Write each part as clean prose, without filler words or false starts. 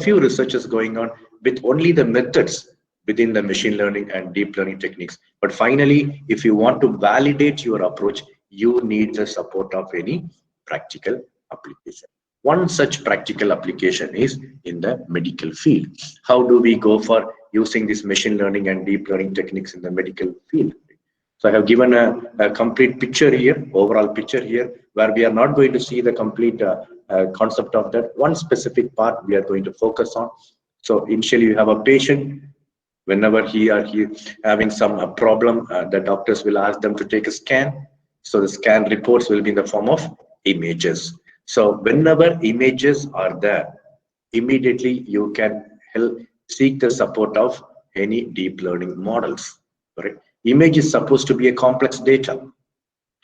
few researches going on with only the methods within the machine learning and deep learning techniques. But finally, if you want to validate your approach, you need the support of any practical application. One such practical application is in the medical field. How do we go for using this machine learning and deep learning techniques in the medical field? So I have given a complete picture here, overall picture here, where we are not going to see the complete concept of that. One specific part we are going to focus on. So initially you have a patient. Whenever he or he having some problem, the doctors will ask them to take a scan. So the scan reports will be in the form of images. So whenever images are there, immediately you can seek the support of any deep learning models. Correct? Image is supposed to be a complex data,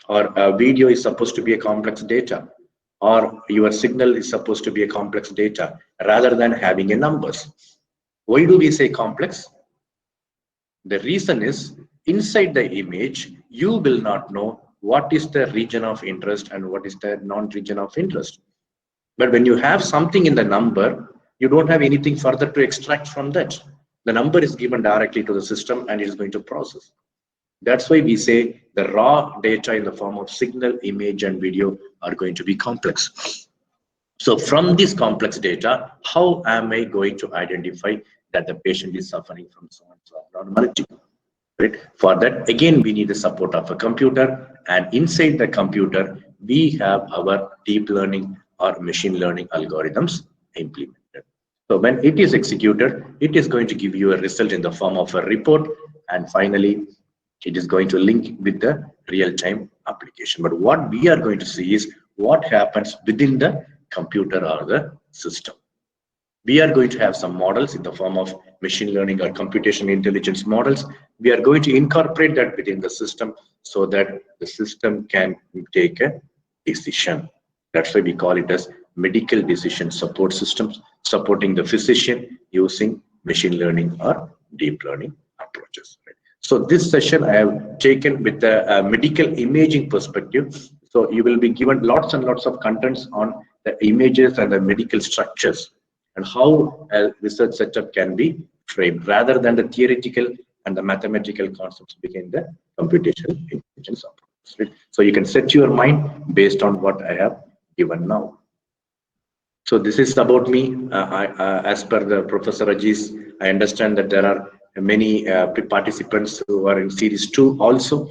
or a video is supposed to be a complex data, or your signal is supposed to be a complex data rather than having a numbers. Why do we say complex? The reason is inside the image, you will not know what is the region of interest and what is the non-region of interest. But when you have something in the number, you don't have anything further to extract from that. The number is given directly to the system and it is going to process. That's why we say the raw data in the form of signal, image, and video are going to be complex. So from this complex data, how am I going to identify that the patient is suffering from so and so abnormality? Right? For that, again, we need the support of a computer, and inside the computer, we have our deep learning or machine learning algorithms implemented. So when it is executed, it is going to give you a result in the form of a report, and finally, it is going to link with the real-time application. But what we are going to see is what happens within the computer or the system. We are going to have some models in the form of machine learning or computational intelligence models. We are going to incorporate that within the system so that the system can take a decision. That's why we call it as medical decision support systems, supporting the physician using machine learning or deep learning approaches. So this session I have taken with the medical imaging perspective. So you will be given lots and lots of contents on the images and the medical structures and how a research setup can be framed rather than the theoretical and the mathematical concepts behind the computational intelligence approach. So you can set your mind based on what I have given now. So this is about me. As per the Professor Aziz, I understand that there are many participants who are in series 2 also.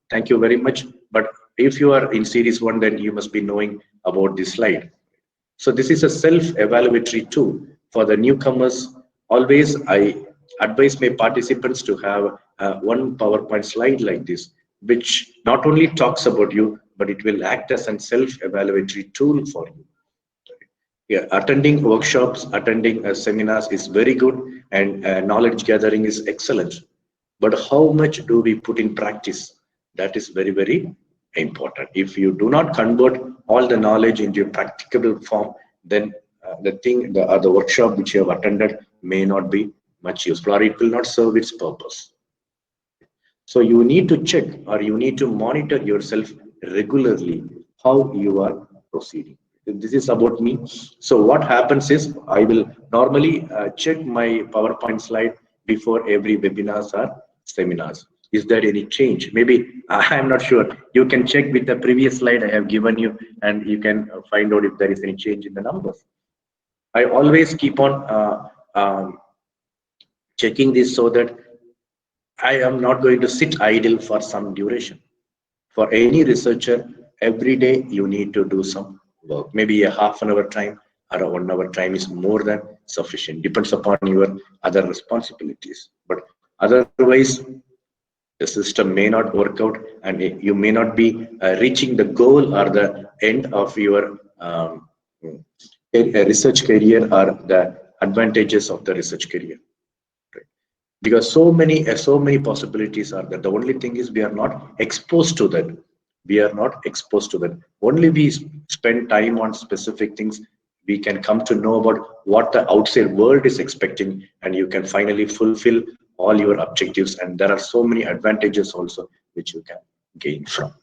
Thank you very much. But if you are in series 1, then you must be knowing about this slide. So this is a self-evaluatory tool for the newcomers. Always I advise my participants to have one PowerPoint slide like this, which not only talks about you, but it will act as a self-evaluatory tool for you. Yeah, attending workshops, attending seminars is very good, and knowledge gathering is excellent. But how much do we put in practice? That is very, very important. If you do not convert all the knowledge into a practicable form, then the workshop which you have attended may not be much useful, or it will not serve its purpose. So you need to check, or you need to monitor yourself regularly how you are proceeding. This is about me. So what happens is I will normally check my PowerPoint slide before every webinars or seminars. Is there any change? Maybe I'm not sure. You can check with the previous slide I have given you, and you can find out if there is any change in the numbers. I always keep on checking this so that I am not going to sit idle for some duration. For any researcher, every day you need to do some work. Maybe a half an hour time or a 1 hour time is more than sufficient. Depends upon your other responsibilities. But otherwise, the system may not work out, and you may not be reaching the goal or the end of your research career or the advantages of the research career. Right? Because so many possibilities are there. The only thing is we are not exposed to that. We are not exposed to that. Only we spend time on specific things, we can come to know about what the outside world is expecting, and you can finally fulfill all your objectives. And there are so many advantages also which you can gain from.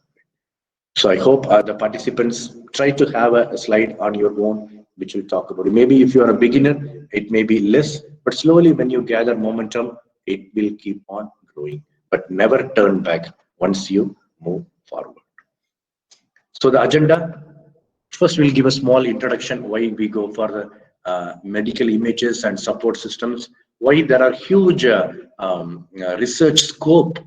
So I hope the participants try to have a slide on your own which we'll talk about. Maybe if you are a beginner, it may be less, but slowly when you gather momentum, it will keep on growing. But never turn back once you move forward. So the agenda, first we'll give a small introduction why we go for the medical images and support systems, why there are huge research scope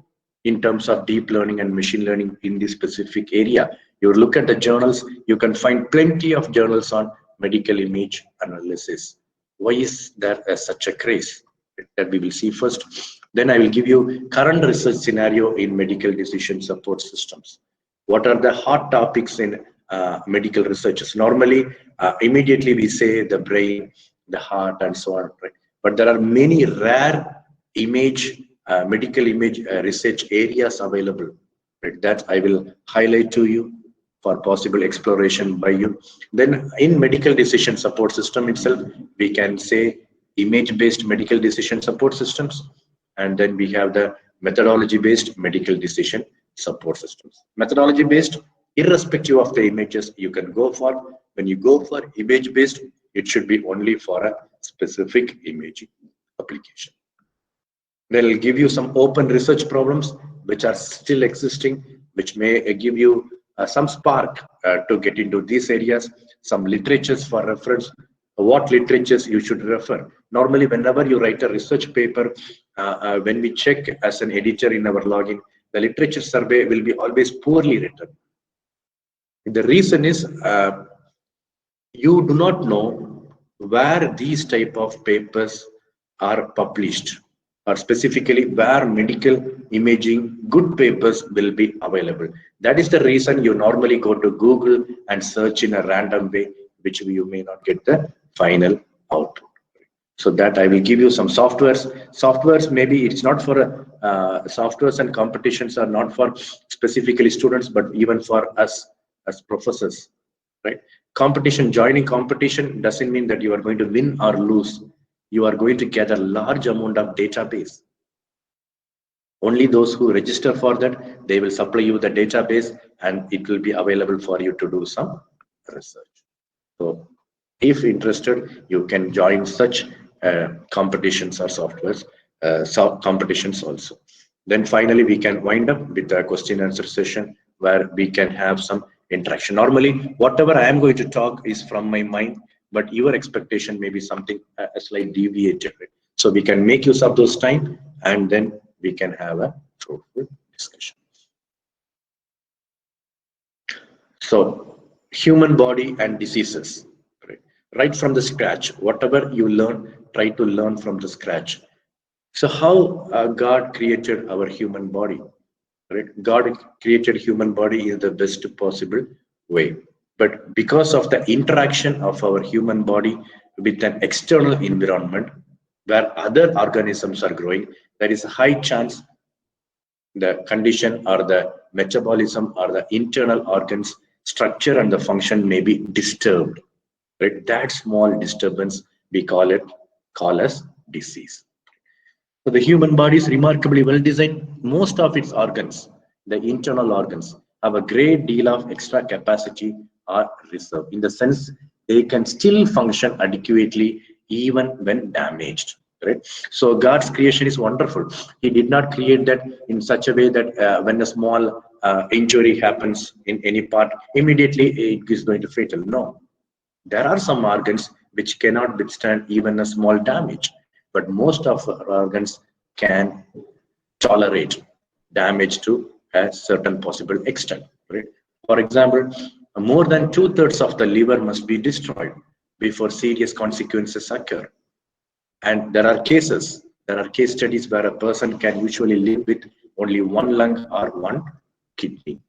in terms of deep learning and machine learning in this specific area. You look at the journals, you can find plenty of journals on medical image analysis. Why is there such a craze? That we will see first. Then I will give you current research scenario in medical decision support systems. What are the hot topics in medical researches? Normally, immediately we say the brain, the heart, and so on. Right? But there are many rare medical image research areas available. Right? That I will highlight to you for possible exploration by you. Then in medical decision support system itself, we can say image-based medical decision support systems, and then we have the methodology-based medical decision support systems. Methodology-based, irrespective of the images you can go for. When you go for image-based, it should be only for a specific imaging application. They'll give you some open research problems which are still existing, which may give you some spark to get into these areas, some literatures for reference, what literatures you should refer. Normally, whenever you write a research paper, when we check as an editor in our login, the literature survey will be always poorly written. The reason is you do not know where these type of papers are published, or specifically where medical imaging good papers will be available. That is the reason you normally go to Google and search in a random way, which you may not get the final output. So that I will give you some softwares. Softwares, maybe it's not for softwares and competitions are not for specifically students, but even for us as professors, right? Joining competition doesn't mean that you are going to win or lose. You are going to gather large amount of database. Only those who register for that, they will supply you the database and it will be available for you to do some research. So if interested, you can join such competitions or softwares, competitions also. Then finally, we can wind up with a question answer session where we can have some interaction. Normally, whatever I am going to talk is from my mind, but your expectation may be something a slight deviated. So we can make use of those time and then we can have a fruitful discussion. So human body and diseases, right from the scratch, whatever you learn, try to learn from the scratch. So how God created our human body, right? God created human body in the best possible way. But because of the interaction of our human body with an external environment where other organisms are growing, there is a high chance the condition or the metabolism or the internal organs structure and the function may be disturbed. Right? That small disturbance we call as disease. So the human body is remarkably well designed. Most of its organs, the internal organs, have a great deal of extra capacity or reserve. In the sense, they can still function adequately even when damaged. Right? So God's creation is wonderful. He did not create that in such a way that when a small injury happens in any part, immediately it is going to fatal. No. There are some organs which cannot withstand even a small damage, but most of our organs can tolerate damage to a certain possible extent. Right? For example, more than 2/3 of the liver must be destroyed before serious consequences occur. And there are case studies where a person can usually live with only one lung or one kidney.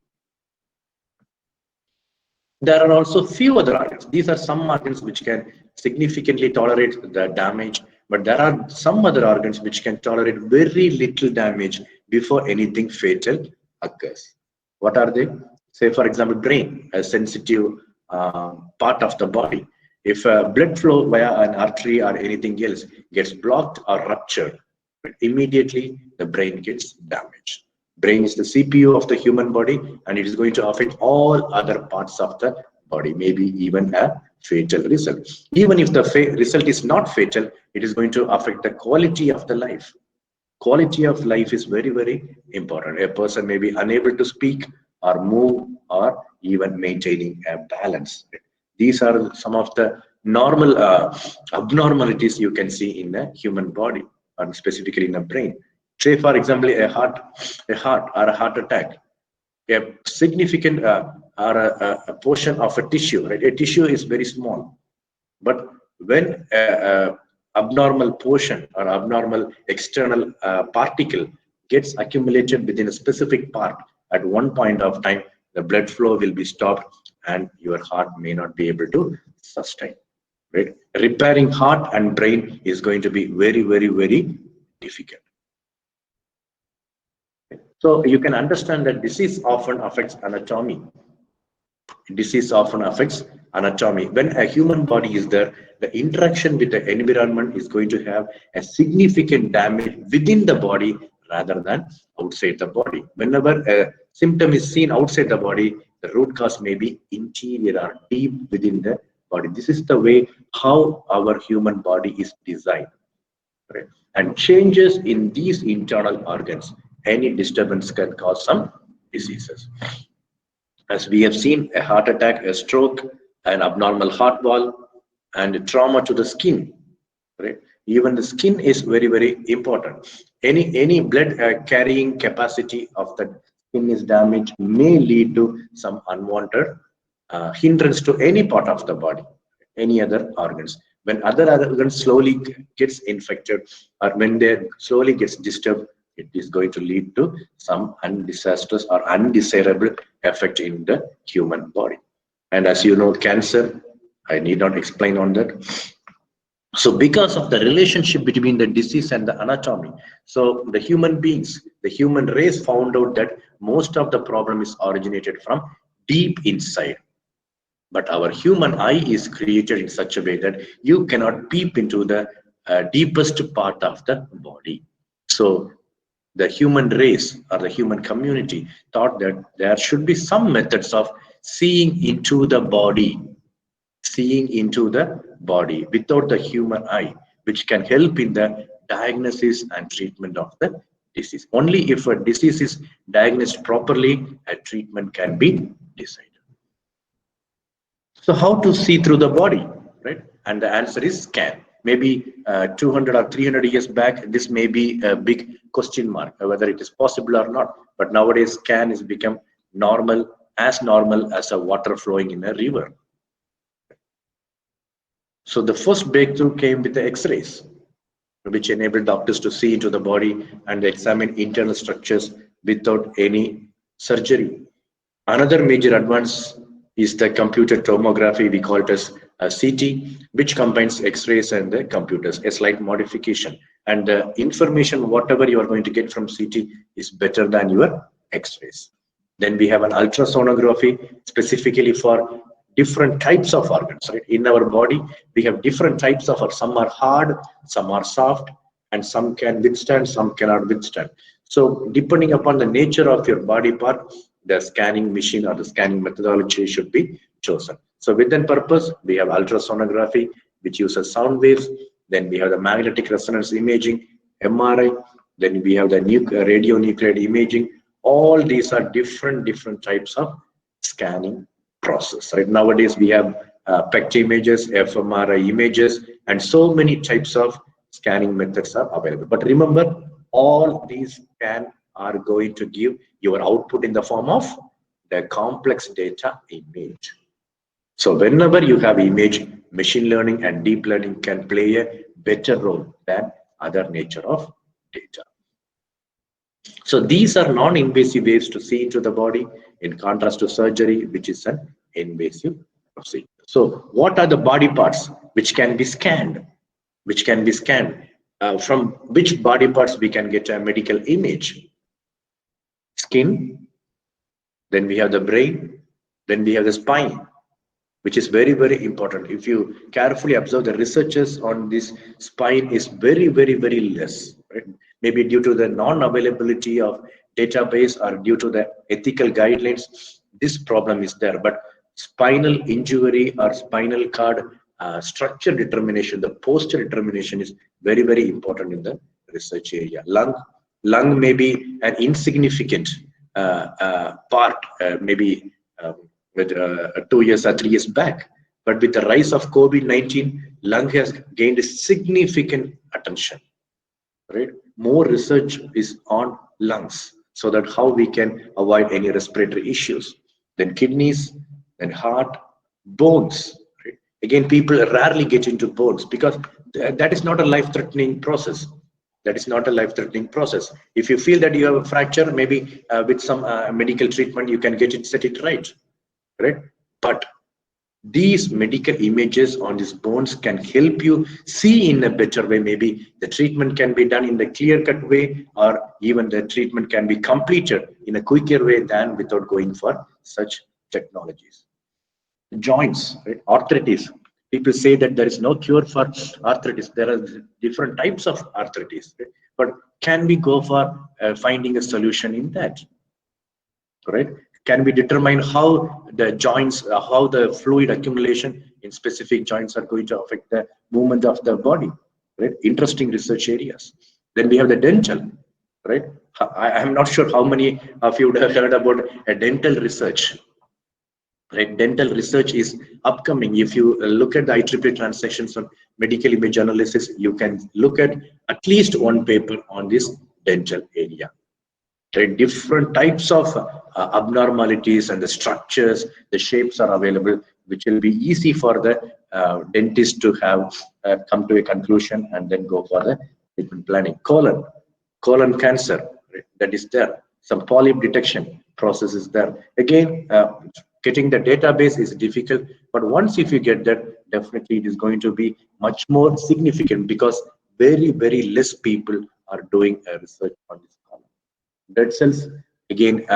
There are also few other organs. These are some organs which can significantly tolerate the damage, but there are some other organs which can tolerate very little damage before anything fatal occurs. What are they? Say, for example, brain, a sensitive part of the body. If blood flow via an artery or anything else gets blocked or ruptured, immediately the brain gets damaged. Brain is the CPU of the human body, and it is going to affect all other parts of the body, maybe even a fatal result. Even if the result is not fatal, it is going to affect the quality of the life. Quality of life is very, very important. A person may be unable to speak or move or even maintaining a balance. These are some of the normal abnormalities you can see in the human body, and specifically in the brain. Say, for example, a heart or a heart attack, a significant or a portion of a tissue, right? A tissue is very small, but when a abnormal portion or abnormal external particle gets accumulated within a specific part, at one point of time, the blood flow will be stopped and your heart may not be able to sustain. Right? Repairing heart and brain is going to be very, very, very difficult. So you can understand that disease often affects anatomy. Disease often affects anatomy. When a human body is there, the interaction with the environment is going to have a significant damage within the body rather than outside the body. Whenever a symptom is seen outside the body, the root cause may be interior or deep within the body. This is the way how our human body is designed. Right? And changes in these internal organs, any disturbance can cause some diseases. As we have seen, a heart attack, a stroke, an abnormal heart valve, and trauma to the skin. Right? Even the skin is very, very important. Any blood carrying capacity of the skin is damaged may lead to some unwanted hindrance to any part of the body, any other organs. When other organs slowly gets infected or when they slowly gets disturbed, it is going to lead to some disastrous or undesirable effect in the human body. And as you know, cancer, I need not explain on that. So because of the relationship between the disease and the anatomy, so the human beings, the human race found out that most of the problem is originated from deep inside. But our human eye is created in such a way that you cannot peep into the deepest part of the body. So the human race or the human community thought that there should be some methods of seeing into the body, without the human eye, which can help in the diagnosis and treatment of the disease. Only if a disease is diagnosed properly, a treatment can be decided. So how to see through the body, right? And the answer is scan. Maybe 200 or 300 years back, this may be a big question mark, whether it is possible or not. But nowadays, scan has become normal as a water flowing in a river. So the first breakthrough came with the X-rays, which enabled doctors to see into the body and examine internal structures without any surgery. Another major advance is the computer tomography. We call it as CT, which combines X-rays and the computers, a slight modification. And the information, whatever you are going to get from CT, is better than your X-rays. Then we have an ultrasonography, specifically for different types of organs. Right? In our body, we have different types of, some are hard, some are soft, and some can withstand, some cannot withstand. So depending upon the nature of your body part, the scanning machine or the scanning methodology should be chosen. So with that purpose, we have ultrasonography, which uses sound waves. Then we have the magnetic resonance imaging, MRI. Then we have the radionuclide imaging. All these are different types of scanning process. Right? Nowadays, we have PET images, fMRI images, and so many types of scanning methods are available. But remember, all these are going to give your output in the form of the complex data image. So whenever you have image, machine learning and deep learning can play a better role than other nature of data. So these are non-invasive ways to see into the body, in contrast to surgery, which is an invasive procedure. So what are the body parts which can be scanned? From which body parts we can get a medical image? Skin, then we have the brain, then we have the spine, which is very important. If you carefully observe, the researchers on this spine is very less. Right? Maybe due to the non-availability of database or due to the ethical guidelines, this problem is there. But spinal injury or spinal cord structure determination, the posture determination is very, very important in the research area. Lung may be an insignificant part, maybe with 2 years or 3 years back. But with the rise of COVID-19, lung has gained significant attention, right? More research is on lungs so that how we can avoid any respiratory issues. Then kidneys, then heart, bones. Right? Again, people rarely get into bones because that is not a life-threatening process. That is not a life-threatening process. If you feel that you have a fracture, maybe with some medical treatment, you can get it, set it right, right? But these medical images on these bones can help you see in a better way. Maybe the treatment can be done in the clear-cut way, or even the treatment can be completed in a quicker way than without going for such technologies. Joints, right? Arthritis. People say that there is no cure for arthritis. There are different types of arthritis, right? But can we go for finding a solution in that? Right? Can we determine how the joints, how the fluid accumulation in specific joints are going to affect the movement of the body? Right? Interesting research areas. Then we have the dental, right? I'm not sure how many of you would have heard about a dental research. Right? Dental research is upcoming. If you look at the IEEE transactions on medical image analysis, you can look at least one paper on this dental area. Right? Different types of abnormalities and the structures, the shapes are available, which will be easy for the dentist to have come to a conclusion and then go for the treatment planning. Colon cancer, right? That is there. Some polyp detection process is there. Again, getting the database is difficult, but once if you get that, definitely it is going to be much more significant because very, very less people are doing research on this column. Dead cells, again,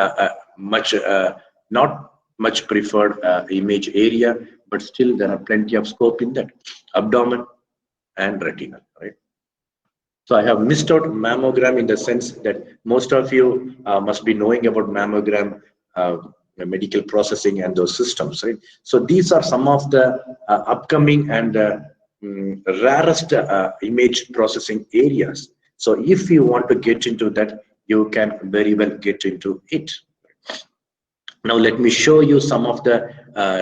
not much preferred image area, but still there are plenty of scope in that. Abdomen and retinal, right? So I have missed out mammogram in the sense that most of you must be knowing about mammogram, medical processing and those systems, right? So these are some of the upcoming and rarest image processing areas. So if you want to get into that, you can very well get into it. Now let me show you some of the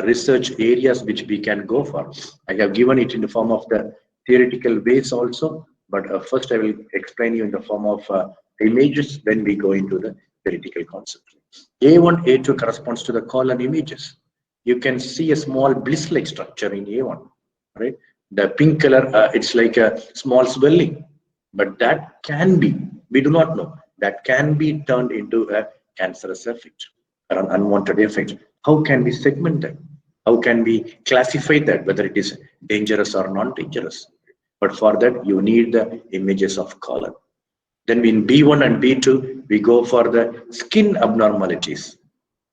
research areas which we can go for. I have given it in the form of the theoretical ways also, but first I will explain you in the form of images, then we go into the theoretical concept. A1, A2 corresponds to the colon images. You can see a small bliss-like structure in A1, right? The pink color, it's like a small swelling, but that can be, we do not know, that can be turned into a cancerous effect or an unwanted effect. How can we segment that? How can we classify that, whether it is dangerous or non-dangerous? But for that, you need the images of colon. Then in B1 and B2, we go for the skin abnormalities.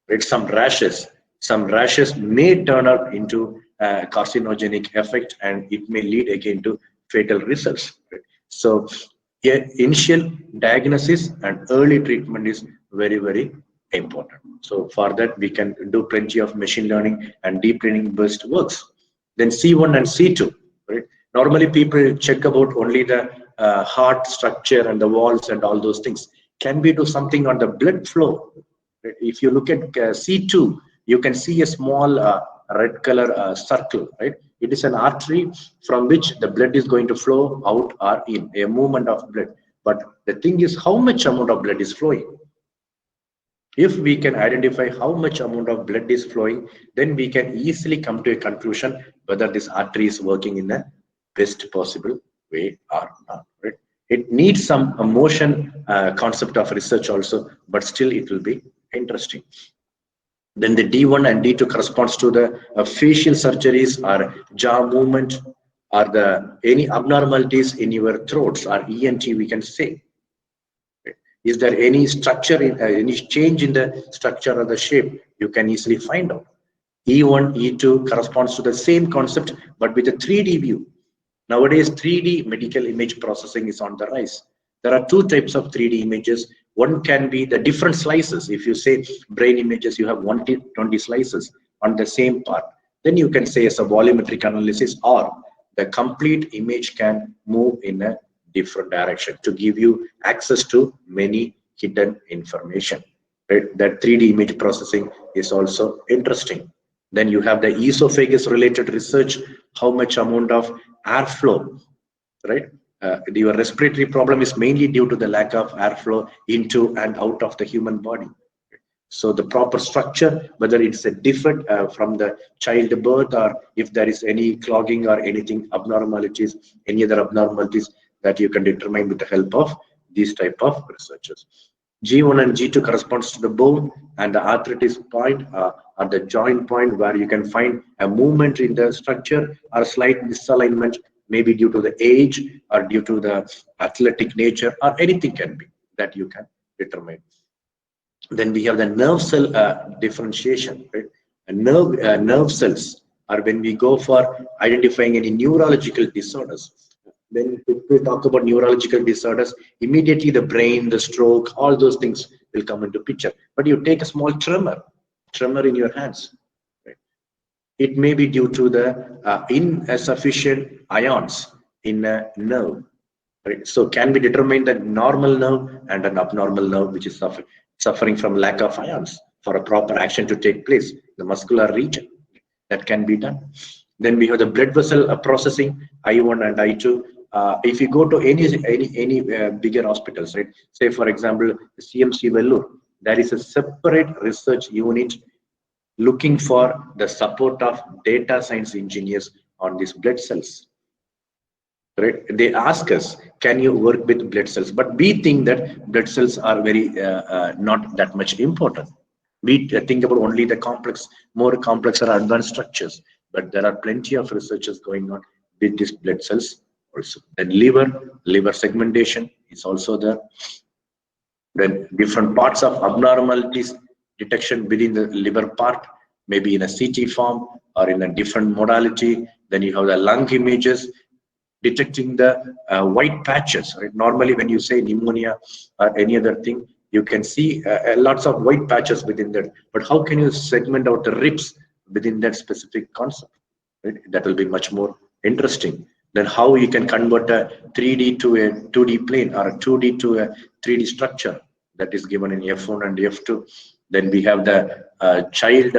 Right? Some rashes may turn up into a carcinogenic effect, and it may lead again to fatal results. Right? So, yeah, initial diagnosis and early treatment is very, very important. So for that, we can do plenty of machine learning and deep learning based works. Then C1 and C2. Right? Normally, people check about only the heart structure and the walls and all those things. Can we do something on the blood flow? If you look at C2, you can see a small red color circle, right? It is an artery from which the blood is going to flow out or in, a movement of blood. But the thing is, how much amount of blood is flowing? If we can identify how much amount of blood is flowing, then we can easily come to a conclusion whether this artery is working in the best possible way or not, right? It needs some motion concept of research also, but still it will be interesting. Then the D1 and D2 corresponds to the facial surgeries or jaw movement, or the any abnormalities in your throats or ENT, we can say. Is there any structure, any change in the structure or the shape? You can easily find out. E1, E2 corresponds to the same concept, but with a 3D view. Nowadays, 3D medical image processing is on the rise. There are two types of 3D images. One can be the different slices. If you say brain images, you have 120 slices. on the same part. Then you can say as a volumetric analysis, or the complete image can move in a different direction to give you access to many hidden information. Right? That 3D image processing is also interesting. Then you have the esophagus related research, how much amount of airflow, right? Your respiratory problem is mainly due to the lack of airflow into and out of the human body. So the proper structure, whether it's a defect from the childbirth, or if there is any clogging or anything abnormalities, any other abnormalities that you can determine with the help of these type of researchers. G1 and G2 corresponds to the bone, and the arthritis point at the joint point, where you can find a movement in the structure or slight misalignment, maybe due to the age or due to the athletic nature, or anything can be that you can determine. Then we have the nerve cell differentiation, right? And nerve cells are when we go for identifying any neurological disorders. When we talk about neurological disorders, immediately the brain, the stroke, all those things will come into picture. But you take a small tremor in your hands, right? It may be due to the insufficient ions in a nerve. Right? So can we determine the normal nerve and an abnormal nerve which is suffering from lack of ions for a proper action to take place, the muscular region? That can be done. Then we have the blood vessel processing, I1 and I2. If you go to any bigger hospitals, right? Say for example, CMC Vellore, there is a separate research unit looking for the support of data science engineers on these blood cells. Right? They ask us, can you work with blood cells? But we think that blood cells are very not that much important. We think about only the complex, more complex or advanced structures. But there are plenty of researchers going on with these blood cells also. Then liver segmentation is also there. Then different parts of abnormalities detection within the liver part, maybe in a CT form or in a different modality. Then you have the lung images, detecting the white patches. Right? Normally, when you say pneumonia or any other thing, you can see lots of white patches within that. But how can you segment out the ribs within that specific concept? Right? That will be much more interesting. Then how you can convert a 3D to a 2D plane, or a 2D to a 3D structure that is given in F1 and F2. Then we have the child,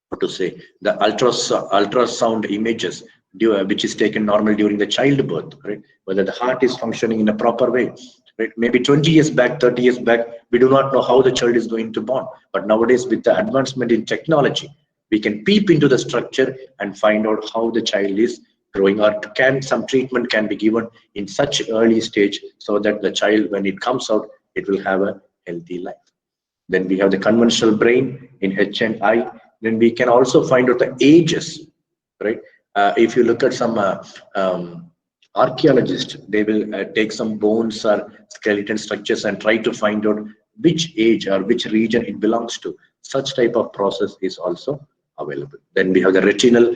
what to say, the ultrasound images, which is taken normally during the childbirth, right? Whether the heart is functioning in a proper way. Right? Maybe 20 years back, 30 years back, we do not know how the child is going to born. But nowadays, with the advancement in technology, we can peep into the structure and find out how the child is growing, or some treatment can be given in such early stage so that the child, when it comes out, it will have a healthy life. Then we have the conventional brain in H and I. Then we can also find out the ages, right? If you look at some archaeologists, they will take some bones or skeleton structures and try to find out which age or which region it belongs to. Such type of process is also available. Then we have the retinal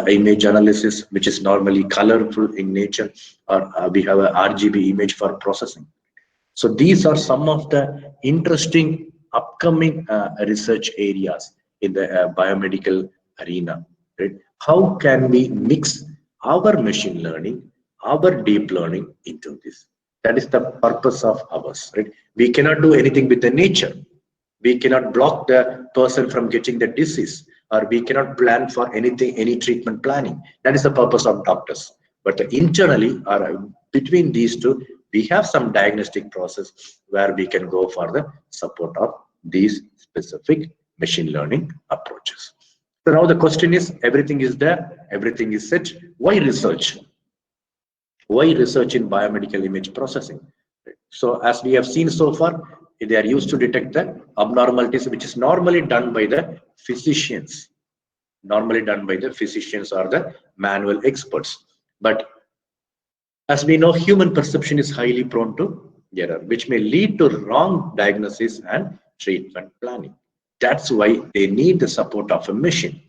image analysis, which is normally colorful in nature, or we have a RGB image for processing. So these are some of the interesting upcoming research areas in the biomedical arena. Right? How can we mix our machine learning, our deep learning into this? That is the purpose of ours. Right? We cannot do anything with the nature. We cannot block the person from getting the disease, or we cannot plan for anything, any treatment planning. That is the purpose of doctors. But internally, or between these two, we have some diagnostic process where we can go for the support of these specific machine learning approaches. So now the question is, everything is there, everything is set. Why research? Why research in biomedical image processing? So as we have seen so far, they are used to detect the abnormalities, which is normally done by the physicians. Normally done by the physicians or the manual experts. But as we know, human perception is highly prone to error, which may lead to wrong diagnosis and treatment planning. That's why they need the support of a machine,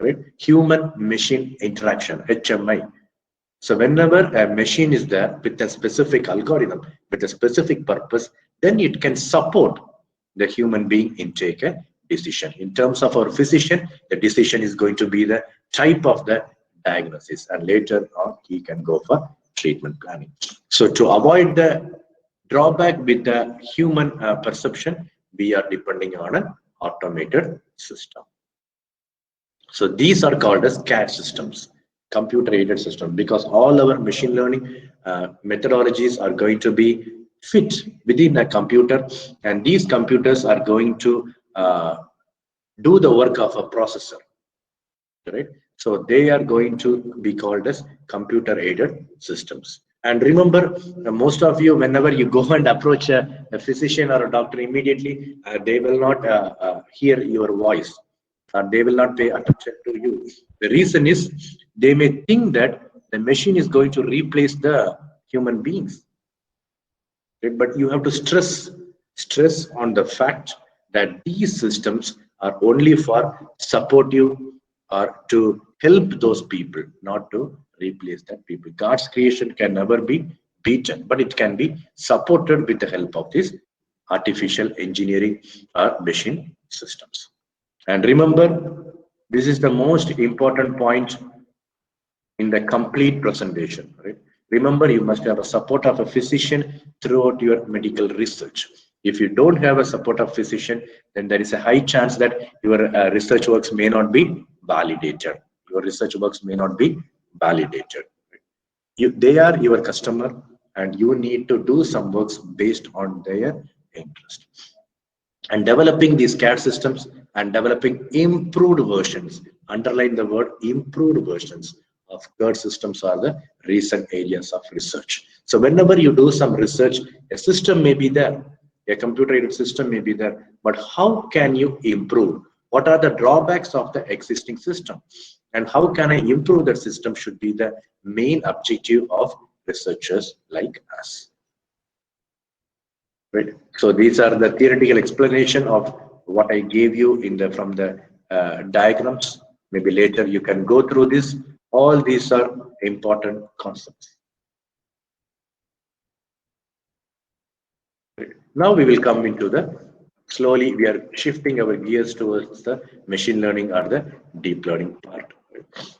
right? Human machine interaction, HMI. So whenever a machine is there with a specific algorithm, with a specific purpose, then it can support the human being in take a decision. In terms of our physician, the decision is going to be the type of the diagnosis, and later on he can go for treatment planning. So to avoid the drawback with the human perception, we are depending on an automated system. So these are called as CAD systems, computer aided system, because all our machine learning methodologies are going to be fit within a computer, and these computers are going to do the work of a processor, right? So they are going to be called as computer aided systems. And remember, most of you, whenever you go and approach a physician or a doctor, immediately they will not hear your voice, or they will not pay attention to you. The reason is they may think that the machine is going to replace the human beings. Right? But you have to stress on the fact that these systems are only for supportive or to help those people, not to replace that people. God's creation can never be beaten, but it can be supported with the help of these artificial engineering or machine systems. And remember, this is the most important point in the complete presentation, right? Remember, you must have a support of a physician throughout your medical research. If you don't have a support of physician, then there is a high chance that your research works may not be validated. Your research works may not be validated. They are your customer, and you need to do some works based on their interest. And developing these CAD systems and developing improved versions, underline the word improved versions of CAD systems, are the recent areas of research. So whenever you do some research, a system may be there, a computer-aided system may be there, but how can you improve? What are the drawbacks of the existing system? And how can I improve the system should be the main objective of researchers like us. Right. So these are the theoretical explanation of what I gave you in the from the diagrams. Maybe later you can go through this. All these are important concepts. Right. Now we will come into the slowly we are shifting our gears towards the machine learning or the deep learning part. Right.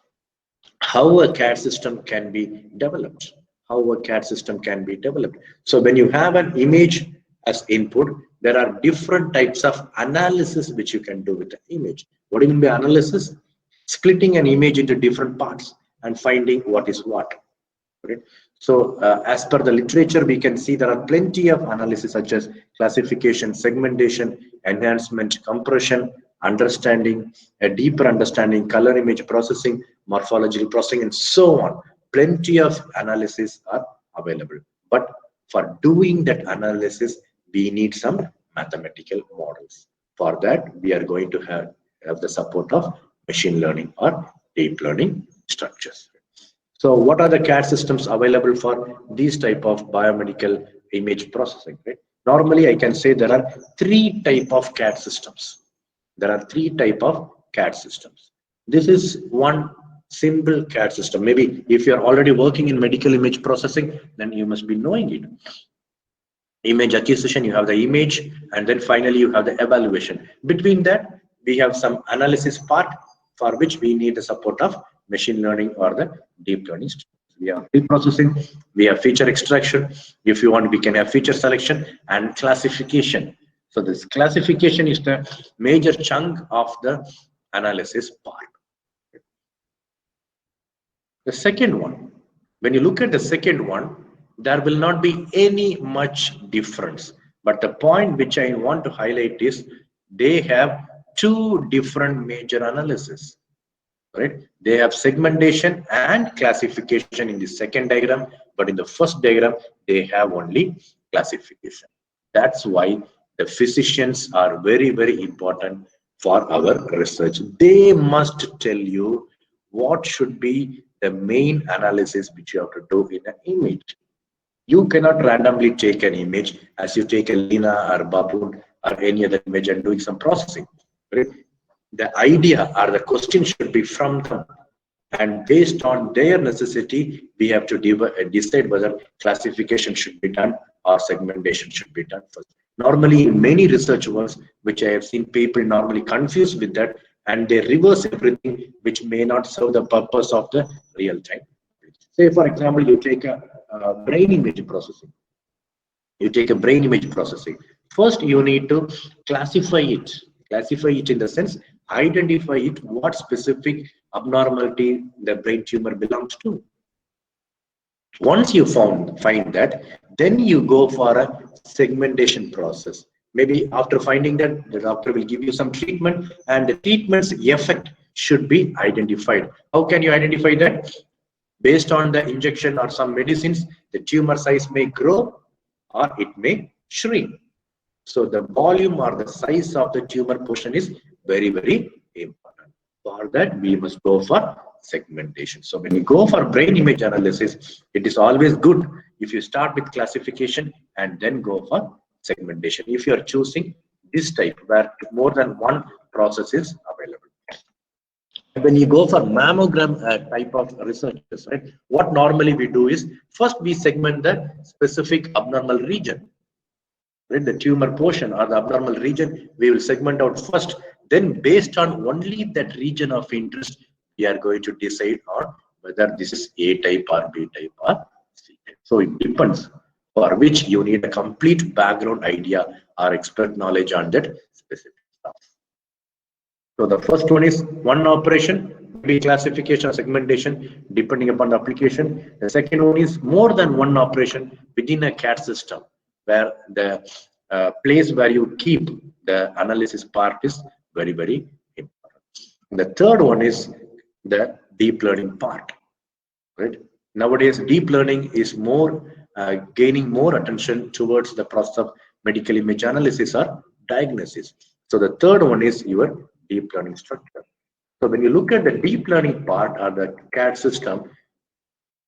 How a CAD system can be developed. How a CAD system can be developed. So when you have an image as input, there are different types of analysis which you can do with the image. What do you mean by analysis? Splitting an image into different parts and finding what is what. Right? So as per the literature, we can see there are plenty of analysis such as classification, segmentation, enhancement, compression, understanding, a deeper understanding, color image processing, morphological processing, and so on. Plenty of analysis are available. But for doing that analysis, we need some mathematical models. For that, we are going to have the support of machine learning or deep learning structures. So what are the CAD systems available for these type of biomedical image processing? Right? Normally, I can say there are three type of CAD systems. There are three type of CAD systems. This is one simple CAD system. Maybe if you're already working in medical image processing, then you must be knowing it. Image acquisition, you have the image, and then finally you have the evaluation. Between that, we have some analysis part for which we need the support of machine learning or the deep learning. We have pre-processing, we have feature extraction. If you want, we can have feature selection and classification. So this classification is the major chunk of the analysis part. The second one, when you look at the second one, there will not be any much difference. But the point which I want to highlight is they have two different major analysis. Right? They have segmentation and classification in the second diagram, but in the first diagram, they have only classification. That's why the physicians are very, very important for our research. They must tell you what should be the main analysis which you have to do in an image. You cannot randomly take an image as you take a Lina or baboon or any other image and doing some processing. Right? The idea or the question should be from them, and based on their necessity, we have to decide whether classification should be done or segmentation should be done first. Normally, in many research works, which I have seen people normally confused with that, and they reverse everything, which may not serve the purpose of the real time. Say, for example, you take a brain image processing. You take a brain image processing. First, you need to classify it. Classify it in the sense, identify it, what specific abnormality the brain tumor belongs to. Once you find that, then you go for a segmentation process. Maybe after finding that, the doctor will give you some treatment, and the treatment's effect should be identified. How can you identify that? Based on the injection or some medicines, the tumor size may grow or it may shrink. So the volume or the size of the tumor portion is very, very important. For that, we must go for segmentation. So when you go for brain image analysis, it is always good if you start with classification and then go for segmentation. If you are choosing this type where more than one process is available. When you go for mammogram type of researches, right, what normally we do is first we segment the specific abnormal region. Right, the tumor portion or the abnormal region, we will segment out first. Then, based on only that region of interest, we are going to decide on whether this is A type or B type or C type. So it depends, for which you need a complete background idea or expert knowledge on that specific stuff. So the first one is one operation, maybe classification or segmentation, depending upon the application. The second one is more than one operation within a CAD system, where the place where you keep the analysis part is very, very important. And the third one is the deep learning part. Right? Nowadays, deep learning is more gaining more attention towards the process of medical image analysis or diagnosis. So the third one is your deep learning structure. So when you look at the deep learning part or the CAD system,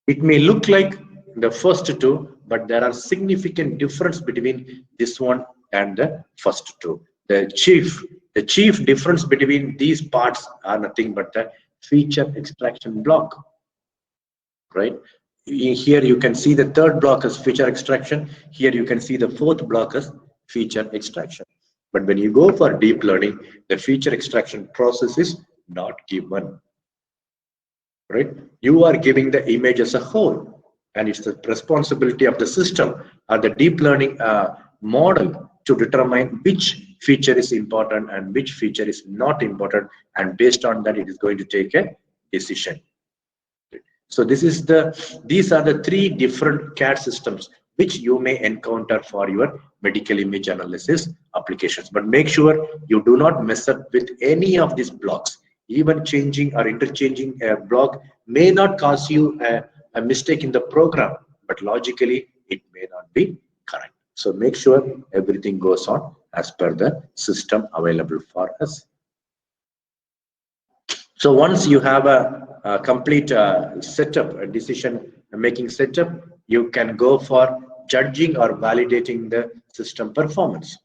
it may look like the first two, but there are significant difference between this one and the first two. The chief difference between these parts are nothing but the feature extraction block. Right? Here you can see the third block as feature extraction. Here you can see the fourth block as feature extraction. But when you go for deep learning, the feature extraction process is not given. Right? You are giving the image as a whole, and it's the responsibility of the system or the deep learning model to determine which feature is important and which feature is not important, and based on that it is going to take a decision. So these are the three different CAD systems which you may encounter for your medical image analysis applications. But make sure you do not mess up with any of these blocks. Even changing or interchanging a block may not cause you a mistake in the program, but logically it may not be correct. So make sure everything goes on as per the system available for us. So once you have a complete setup, a decision making setup, you can go for judging or validating the system performance.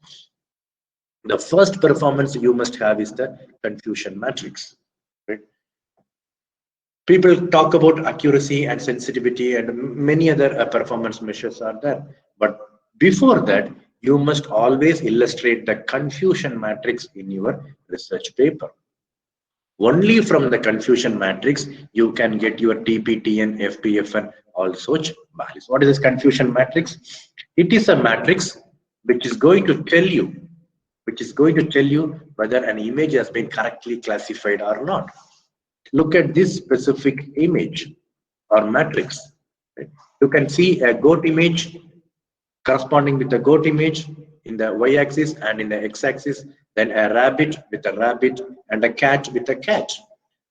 The first performance you must have is the confusion matrix. Right? People talk about accuracy and sensitivity and many other performance measures are there. But before that, you must always illustrate the confusion matrix in your research paper. Only from the confusion matrix, you can get your TPTN, FPFN, all such values. What is this confusion matrix? It is a matrix which is going to tell you, whether an image has been correctly classified or not. Look at this specific image or matrix. Right? You can see a goat image corresponding with the goat image in the y-axis and in the x-axis, then a rabbit with a rabbit and a cat with a cat.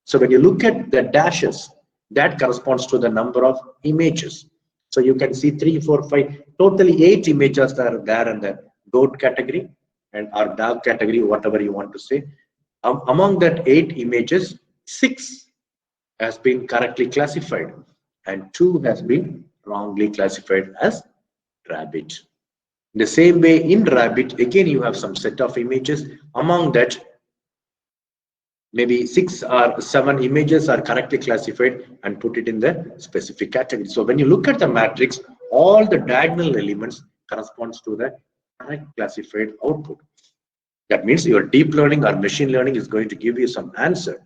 So when you look at the dashes, that corresponds to the number of images. So you can see 3, 4, 5, totally 8 images that are there in the goat category and or dog category, whatever you want to say. Among that 8 images, 6 has been correctly classified and 2 has been wrongly classified as rabbit. The same way in rabbit, again you have some set of images. Among that, maybe 6 or 7 images are correctly classified and put it in the specific category. So when you look at the matrix, all the diagonal elements corresponds to the correct classified output. That means your deep learning or machine learning is going to give you some answer.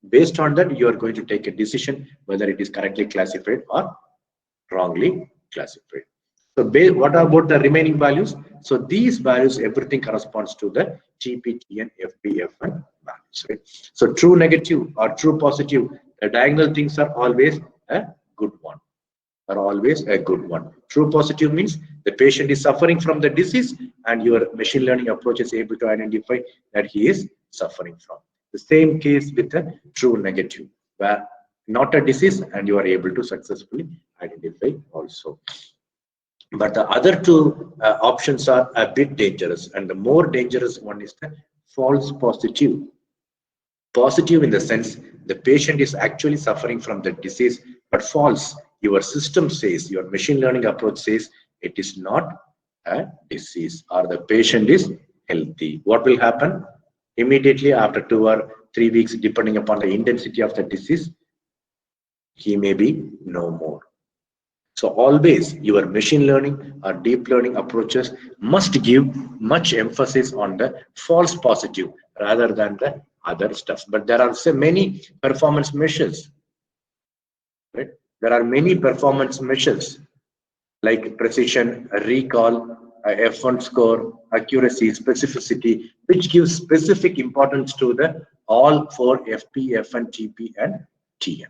Based on that, you are going to take a decision whether it is correctly classified or wrongly classified. So what about the remaining values? So these values, everything corresponds to the GPT and FPFN values, right? So true negative or true positive, the diagonal things are always a good one. True positive means the patient is suffering from the disease and your machine learning approach is able to identify that he is suffering from. The same case with the true negative, where not a disease and you are able to successfully identify also. But the other two options are a bit dangerous, and the more dangerous one is the false positive. Positive in the sense the patient is actually suffering from the disease, but false. Your system says, your machine learning approach says it is not a disease or the patient is healthy. What will happen? Immediately after 2 or 3 weeks, depending upon the intensity of the disease, he may be no more. So always your machine learning or deep learning approaches must give much emphasis on the false positive rather than the other stuff. But there are so many performance measures, right? There are many performance measures like precision, recall, F1 score, accuracy, specificity, which gives specific importance to the all 4 FP, FN, TP, and TM.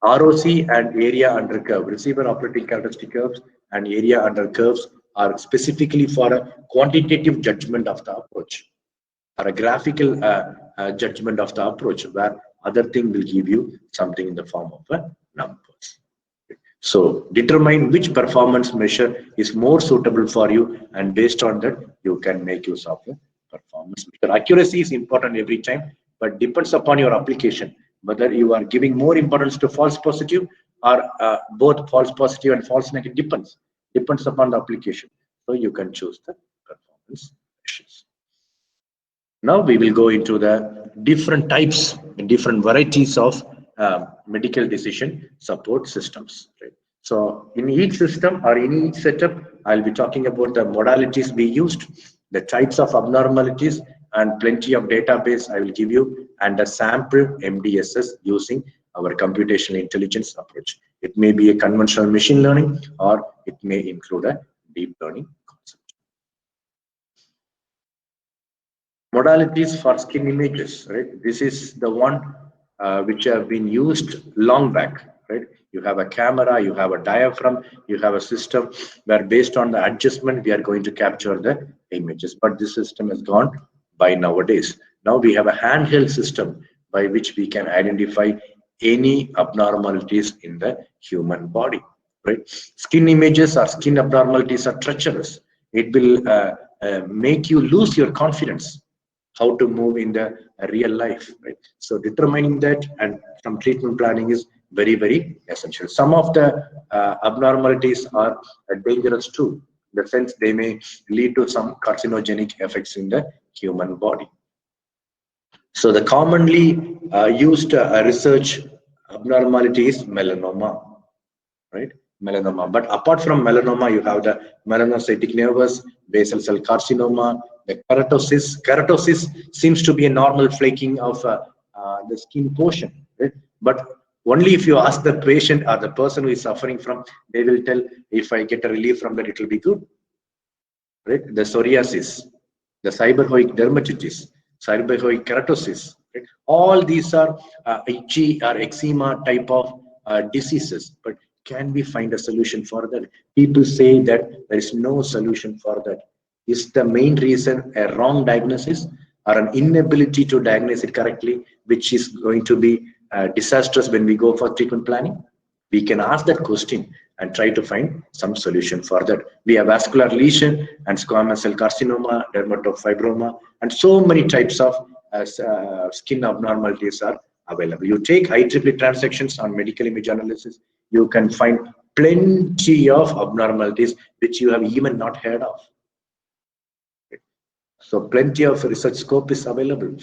ROC and area under curve, receiver operating characteristic curves and area under curves are specifically for a quantitative judgment of the approach or a graphical judgment of the approach, where other thing will give you something in the form of numbers. So determine which performance measure is more suitable for you, and based on that you can make use of a performance measure. Accuracy is important every time, but depends upon your application whether you are giving more importance to false positive or both false positive and false negative. Depends upon the application. So you can choose the performance measures. Now we will go into the different types and different varieties of medical decision support systems. Right? So in each system or in each setup, I'll be talking about the modalities we used, the types of abnormalities, and plenty of database I will give you, and a sample MDSS using our computational intelligence approach. It may be a conventional machine learning or it may include a deep learning concept. Modalities for skin images, right? This is the one which have been used long back, right? You have a camera, you have a diaphragm, you have a system where based on the adjustment we are going to capture the images. But this system has gone by nowadays. Now we have a handheld system by which we can identify any abnormalities in the human body, right? Skin images or skin abnormalities are treacherous. It will make you lose your confidence how to move in the real life, right? So determining that and some treatment planning is very, very essential. Some of the abnormalities are dangerous too, in the sense they may lead to some carcinogenic effects in the human body. So the commonly used research abnormality is melanoma, right? Melanoma. But apart from melanoma, you have the melanocytic nevus, basal cell carcinoma, the keratosis. Keratosis seems to be a normal flaking of the skin portion, right? But only if you ask the patient or the person who is suffering from, they will tell, if I get a relief from that, it will be good, right? The psoriasis, the seborrheic dermatitis, seborrheic keratosis, right? All these are itchy or eczema type of diseases, but can we find a solution for that? People say that there is no solution for that. Is the main reason a wrong diagnosis or an inability to diagnose it correctly, which is going to be disastrous when we go for treatment planning? We can ask that question and try to find some solution for that. We have vascular lesion and squamous cell carcinoma, dermatofibroma, and so many types of skin abnormalities are available. You take IEEE transactions on medical image analysis, you can find plenty of abnormalities which you have even not heard of. So plenty of research scope is available.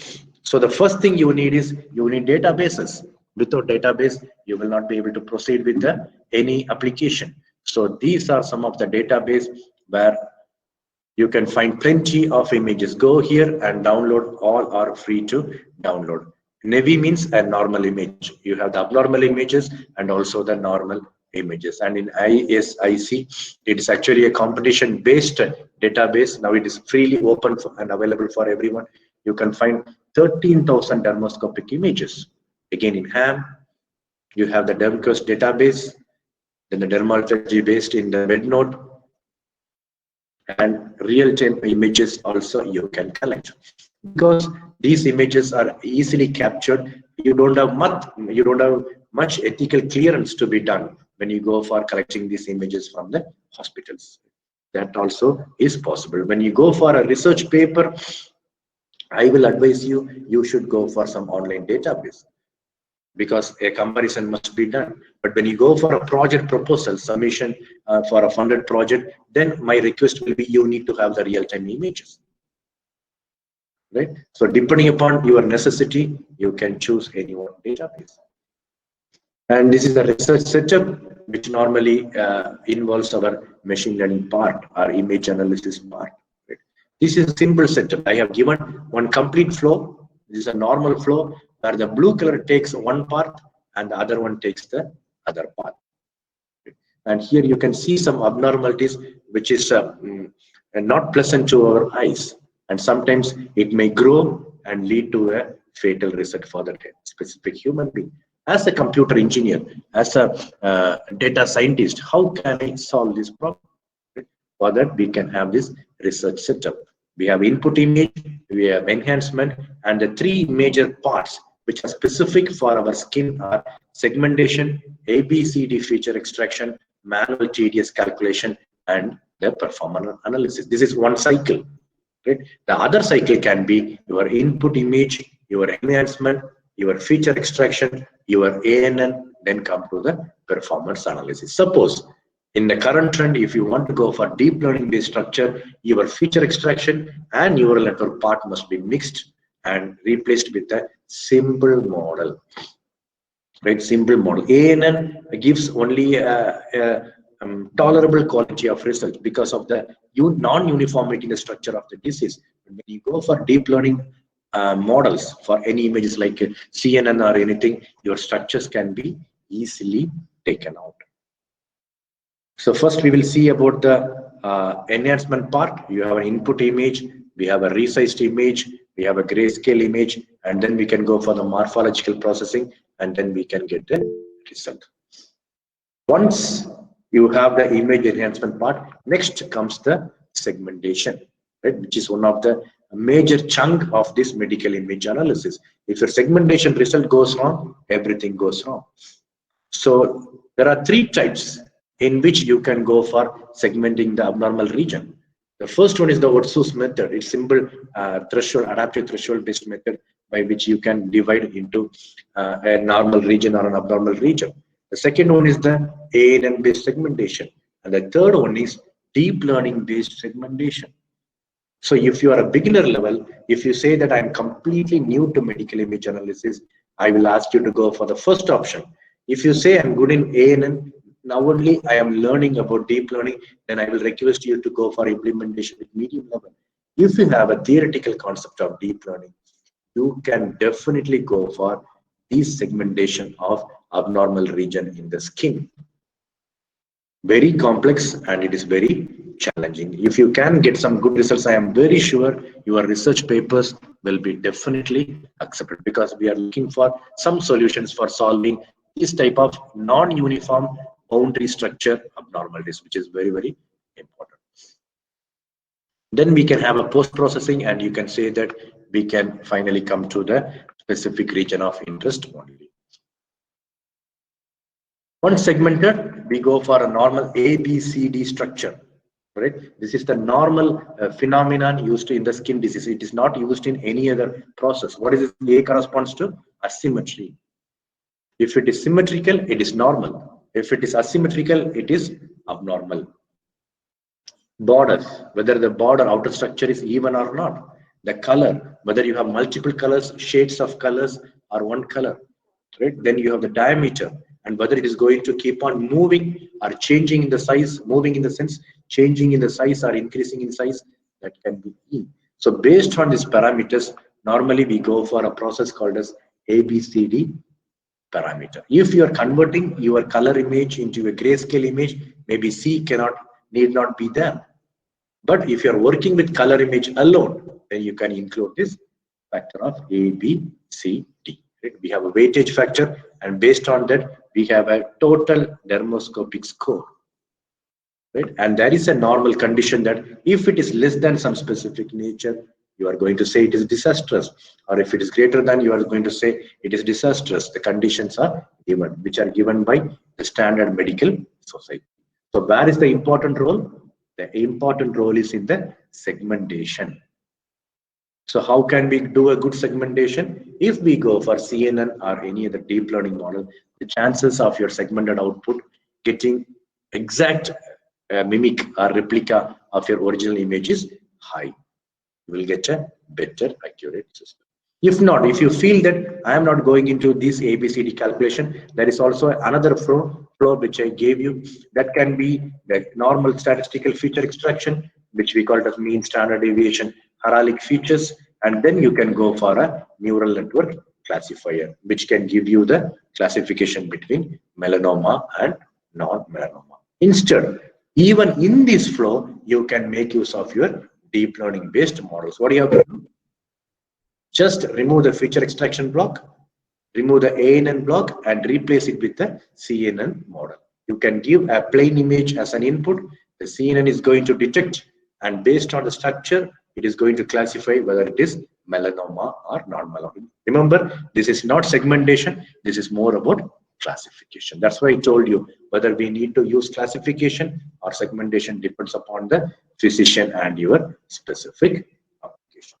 So the first thing you need is you need databases. Without database, you will not be able to proceed with any application. So these are some of the database where You can find plenty of images. Go here and download. All are free to download. Navy means a normal image. You have the abnormal images and also the normal images. And in ISIC, it is actually a competition-based database. Now it is freely open and available for everyone. You can find 13,000 dermoscopic images. Again, in HAM, you have the DermQuest database, then the dermatology based in the MedNote, and real-time images also you can collect. Because these images are easily captured, you don't have much ethical clearance to be done when you go for collecting these images from the hospitals. That also is possible. When you go for a research paper, I will advise you should go for some online database, because a comparison must be done. But when you go for a project proposal submission for a funded project, then my request will be you need to have the real-time images, right? So depending upon your necessity, you can choose any one database. And this is the research setup, which normally involves our machine learning part, our image analysis part. Right? This is a simple setup. I have given one complete flow. This is a normal flow where the blue color takes one part and the other one takes the other part. And here you can see some abnormalities, which is not pleasant to our eyes. And sometimes it may grow and lead to a fatal result for the specific human being. As a computer engineer, as a data scientist, how can I solve this problem? For that, we can have this research setup. We have input image, we have enhancement, and the three major parts which are specific for our skin are segmentation, ABCD feature extraction, manual tedious calculation, and the performance analysis. This is one cycle. Right? The other cycle can be your input image, your enhancement, your feature extraction, your ANN, then come to the performance analysis. Suppose in the current trend, if you want to go for deep learning based structure, your feature extraction and neural network part must be mixed and replaced with a simple model. Right? Simple model. ANN gives only a tolerable quality of result because of the non-uniformity in the structure of the disease. When you go for deep learning models for any images like CNN or anything, your structures can be easily taken out. So first we will see about the enhancement part. You have an input image, we have a resized image, we have a grayscale image, and then we can go for the morphological processing, and then we can get the result. Once you have the image enhancement part, next comes the segmentation, right, which is one of the major chunk of this medical image analysis. If your segmentation result goes wrong, everything goes wrong. So there are three types in which you can go for segmenting the abnormal region. The first one is the Otsu's method. It's simple threshold, adaptive threshold based method by which you can divide into a normal region or an abnormal region. The second one is the ANN based segmentation. And the third one is deep learning based segmentation. So if you are a beginner level, if you say that I'm completely new to medical image analysis, I will ask you to go for the first option. If you say I'm good in ANN, now only I am learning about deep learning, then I will request you to go for implementation at medium level. If you have a theoretical concept of deep learning, you can definitely go for this segmentation of abnormal region in the skin. Very complex and it is very challenging. If you can get some good results, I am very sure your research papers will be definitely accepted, because we are looking for some solutions for solving this type of non-uniform boundary structure abnormalities, which is very, very important. Then we can have a post-processing, and you can say that we can finally come to the specific region of interest only. Once segmented, we go for a normal ABCD structure. Right? This is the normal phenomenon used in the skin disease. It is not used in any other process. What is it? A corresponds to asymmetry. If it is symmetrical, it is normal. If it is asymmetrical, it is abnormal. Borders, whether the border outer structure is even or not. The color, whether you have multiple colors, shades of colors, or one color. Right? Then you have the diameter, and whether it is going to keep on moving or changing in the size, moving in the sense changing in the size or increasing in size, That can be E. So based on these parameters, normally we go for a process called as ABCD parameter. If you are converting your color image into a grayscale image, maybe C need not be there. But if you are working with color image alone, then you can include this factor of A, B, C, D. Right? We have a weightage factor, and based on that, we have a total dermoscopic score. Right? And there is a normal condition that if it is less than some specific nature, you are going to say it is disastrous, or if it is greater than, you are going to say it is disastrous. The conditions are given, which are given by the standard medical society. So where is the important role? The important role is in the segmentation. So how can we do a good segmentation? If we go for CNN or any other deep learning model, the chances of your segmented output getting exact mimic or replica of your original image is high. You will get a better accurate system. If not, if you feel that I am not going into this ABCD calculation, there is also another flow which I gave you, that can be the normal statistical feature extraction, which we call it as mean standard deviation heraldic features, and then you can go for a neural network classifier, which can give you the classification between melanoma and non-melanoma. Instead, even in this flow, you can make use of your deep learning based models. What do you have to do? Just remove the feature extraction block, remove the ANN block, and replace it with the CNN model. You can give a plain image as an input. The CNN is going to detect, and based on the structure, it is going to classify whether it is melanoma or non-melanoma. Remember, this is not segmentation. This is more about classification. That's why I told you whether we need to use classification or segmentation depends upon the physician and your specific application.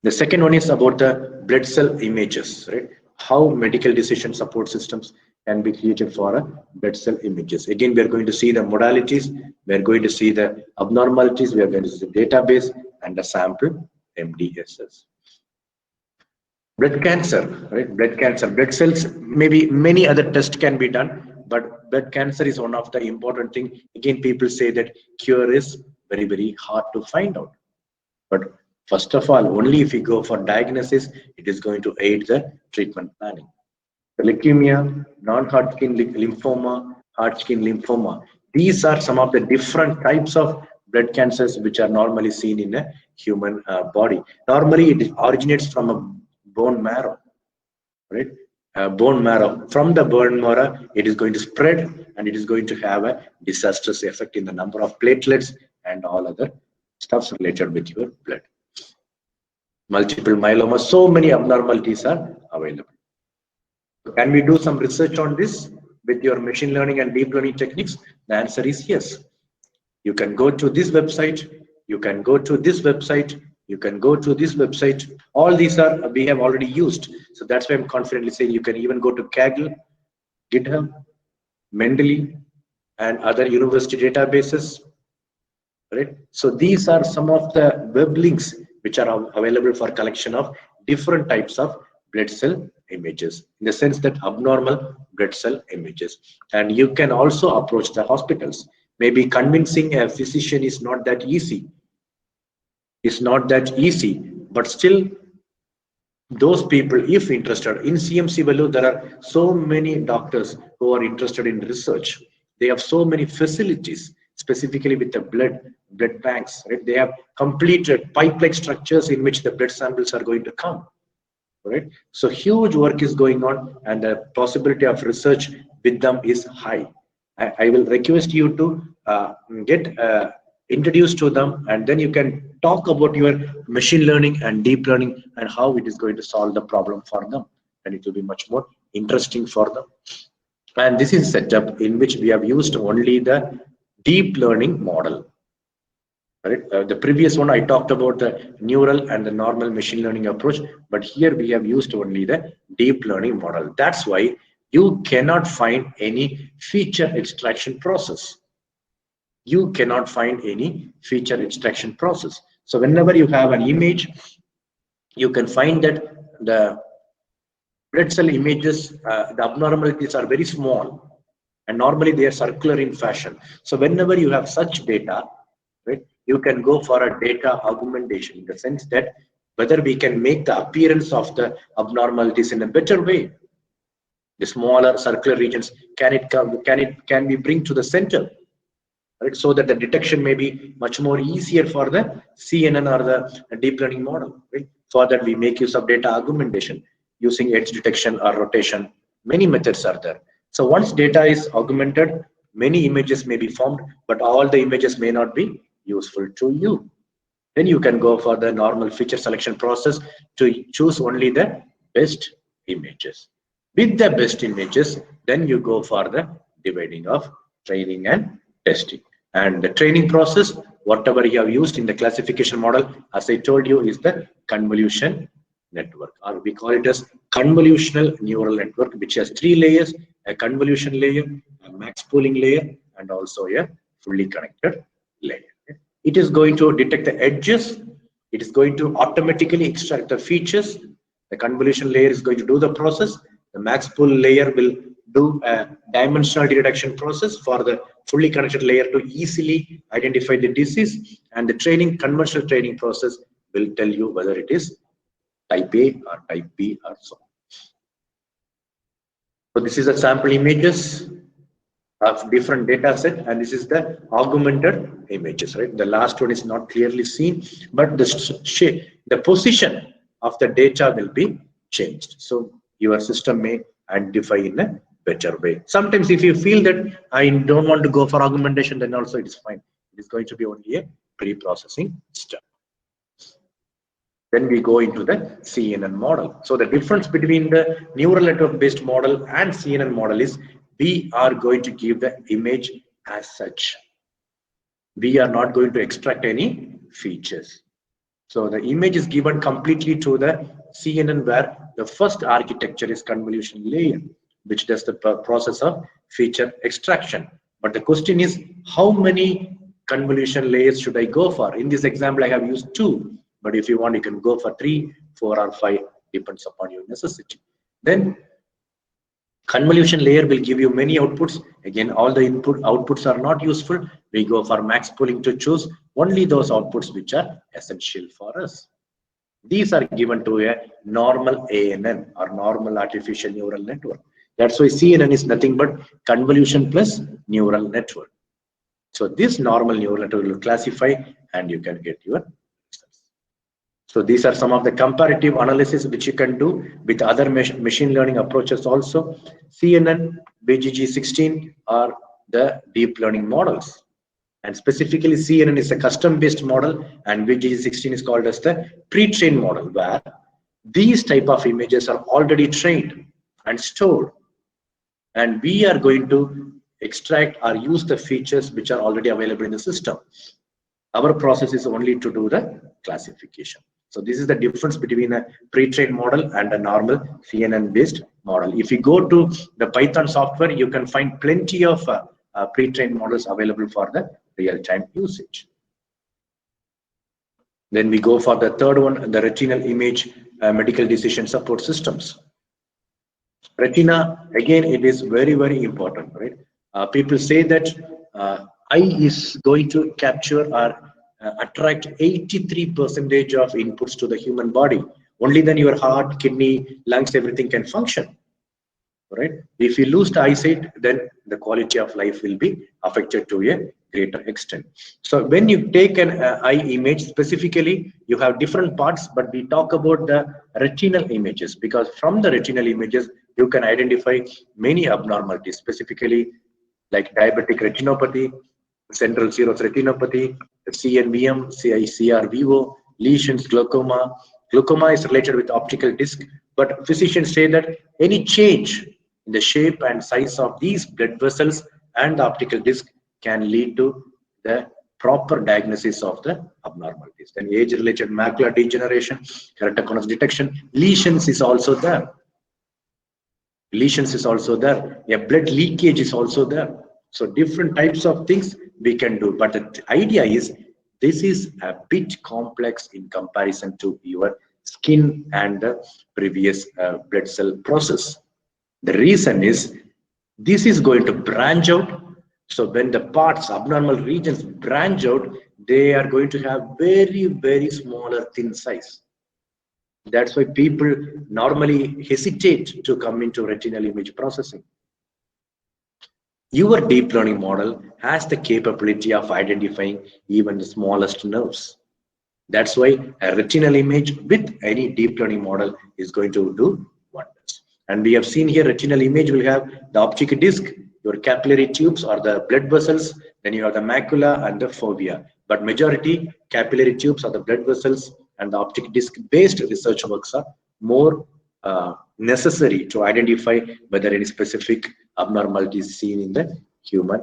The second one is about the blood cell images, right? How medical decision support systems can be created for blood cell images. Again, we are going to see the modalities, we are going to see the abnormalities, we are going to see the database and the sample MDSS. Blood cancer, right? Blood cancer, blood cells, maybe many other tests can be done, but blood cancer is one of the important thing. Again, people say that cure is very, very hard to find out. But first of all, only if you go for diagnosis, it is going to aid the treatment planning. The leukemia, non-Hodgkin lymphoma, Hodgkin lymphoma, these are some of the different types of blood cancers which are normally seen in a human body. Normally, it originates from a bone marrow, right? Bone marrow. From the bone marrow, it is going to spread and it is going to have a disastrous effect in the number of platelets and all other stuffs related with your blood. Multiple myeloma, so many abnormalities are available. Can we do some research on this with your machine learning and deep learning techniques? The answer is yes. You can go to this website, you can go to this website, you can go to this website. All these are we have already used. So that's why I'm confidently saying you can even go to Kaggle, GitHub, Mendeley, and other university databases. Right? So these are some of the web links which are available for collection of different types of blood cell images, in the sense that abnormal blood cell images. And you can also approach the hospitals. Maybe convincing a physician is not that easy. It's not that easy, but still those people, if interested in CMC value, there are so many doctors who are interested in research. They have so many facilities, specifically with the blood banks, right? They have completed pipe-like structures in which the blood samples are going to come, right? So huge work is going on, and the possibility of research with them is high. I will request you to get introduced to them, and then you can talk about your machine learning and deep learning and how it is going to solve the problem for them, and it will be much more interesting for them. And this is a setup in which we have used only the deep learning model. Right? The previous one I talked about the neural and the normal machine learning approach, but here we have used only the deep learning model. That's why you cannot find any feature extraction process. You cannot find any feature extraction process. So whenever you have an image, you can find that the blood cell images, the abnormalities are very small, and normally they are circular in fashion. So whenever you have such data, right, you can go for a data augmentation in the sense that whether we can make the appearance of the abnormalities in a better way. The smaller circular regions, can we bring to the center, right? So that the detection may be much more easier for the CNN or the deep learning model, right? For that we make use of data augmentation using edge detection or rotation. Many methods are there. So once data is augmented, many images may be formed, but all the images may not be useful to you. Then you can go for the normal feature selection process to choose only the best images. With the best images, then you go for the dividing of training and testing. And the training process, whatever you have used in the classification model, as I told you, is the convolution network, or we call it as convolutional neural network, which has 3 layers: a convolution layer, a max pooling layer, and also a fully connected layer. It is going to detect the edges. It is going to automatically extract the features. The convolution layer is going to do the process. The max pool layer will do a dimensional detection process for the fully connected layer to easily identify the disease. And the conventional training process will tell you whether it is type A or type B or so. So this is a sample images of different data set, and this is the augmented images, right? The last one is not clearly seen, but the position of the data will be changed. So your system may identify in a better way. Sometimes if you feel that I don't want to go for augmentation, then also it is fine. It is going to be only a pre-processing step. Then we go into the CNN model. So the difference between the neural network based model and CNN model is we are going to give the image as such. We are not going to extract any features. So the image is given completely to the CNN, where the first architecture is convolution layer, which does the process of feature extraction. But the question is, how many convolution layers should I go for? In this example, I have used 2, but if you want, you can go for 3, 4, or 5, depends upon your necessity. Then convolution layer will give you many outputs. Again, all the outputs are not useful. We go for max pooling to choose only those outputs which are essential for us. These are given to a normal ANN, or normal artificial neural network. That's why CNN is nothing but convolution plus neural network. So this normal neural network will classify, and you can get your results. So these are some of the comparative analysis which you can do with other machine learning approaches also. CNN, BGG16 are the deep learning models. And specifically CNN is a custom-based model, and BGG16 is called as the pre-trained model, where these type of images are already trained and stored. And we are going to extract or use the features which are already available in the system. Our process is only to do the classification. So this is the difference between a pre-trained model and a normal CNN-based model. If you go to the Python software, you can find plenty of pre-trained models available for the real-time usage. Then we go for the third one, the retinal image medical decision support systems. Retina, again, it is very, very important, right? People say that eye is going to capture or attract 83% of inputs to the human body. Only then your heart, kidney, lungs, everything can function, right? If you lose the eyesight, then the quality of life will be affected to a greater extent. So when you take an eye image, specifically, you have different parts, but we talk about the retinal images, because from the retinal images, you can identify many abnormalities, specifically like diabetic retinopathy, central serous retinopathy, CNVM, CRVO, lesions, glaucoma. Glaucoma is related with optical disc, but physicians say that any change in the shape and size of these blood vessels and the optical disc can lead to the proper diagnosis of the abnormalities. Then age-related macular degeneration, keratoconus detection, lesions is also there. Lesions is also there. A blood leakage is also there. So different types of things we can do. But the idea is, this is a bit complex in comparison to your skin and the previous blood cell process. The reason is, this is going to branch out So when the parts, abnormal regions branch out, they are going to have very, very smaller, thin size. That's why people normally hesitate to come into retinal image processing. Your deep learning model has the capability of identifying even the smallest nerves. That's why a retinal image with any deep learning model is going to do wonders. And we have seen here retinal image will have the optic disc, your capillary tubes or the blood vessels, then you have the macula and the fovea. But majority capillary tubes are the blood vessels, and the optic disc based research works are more necessary to identify whether any specific abnormality is seen in the human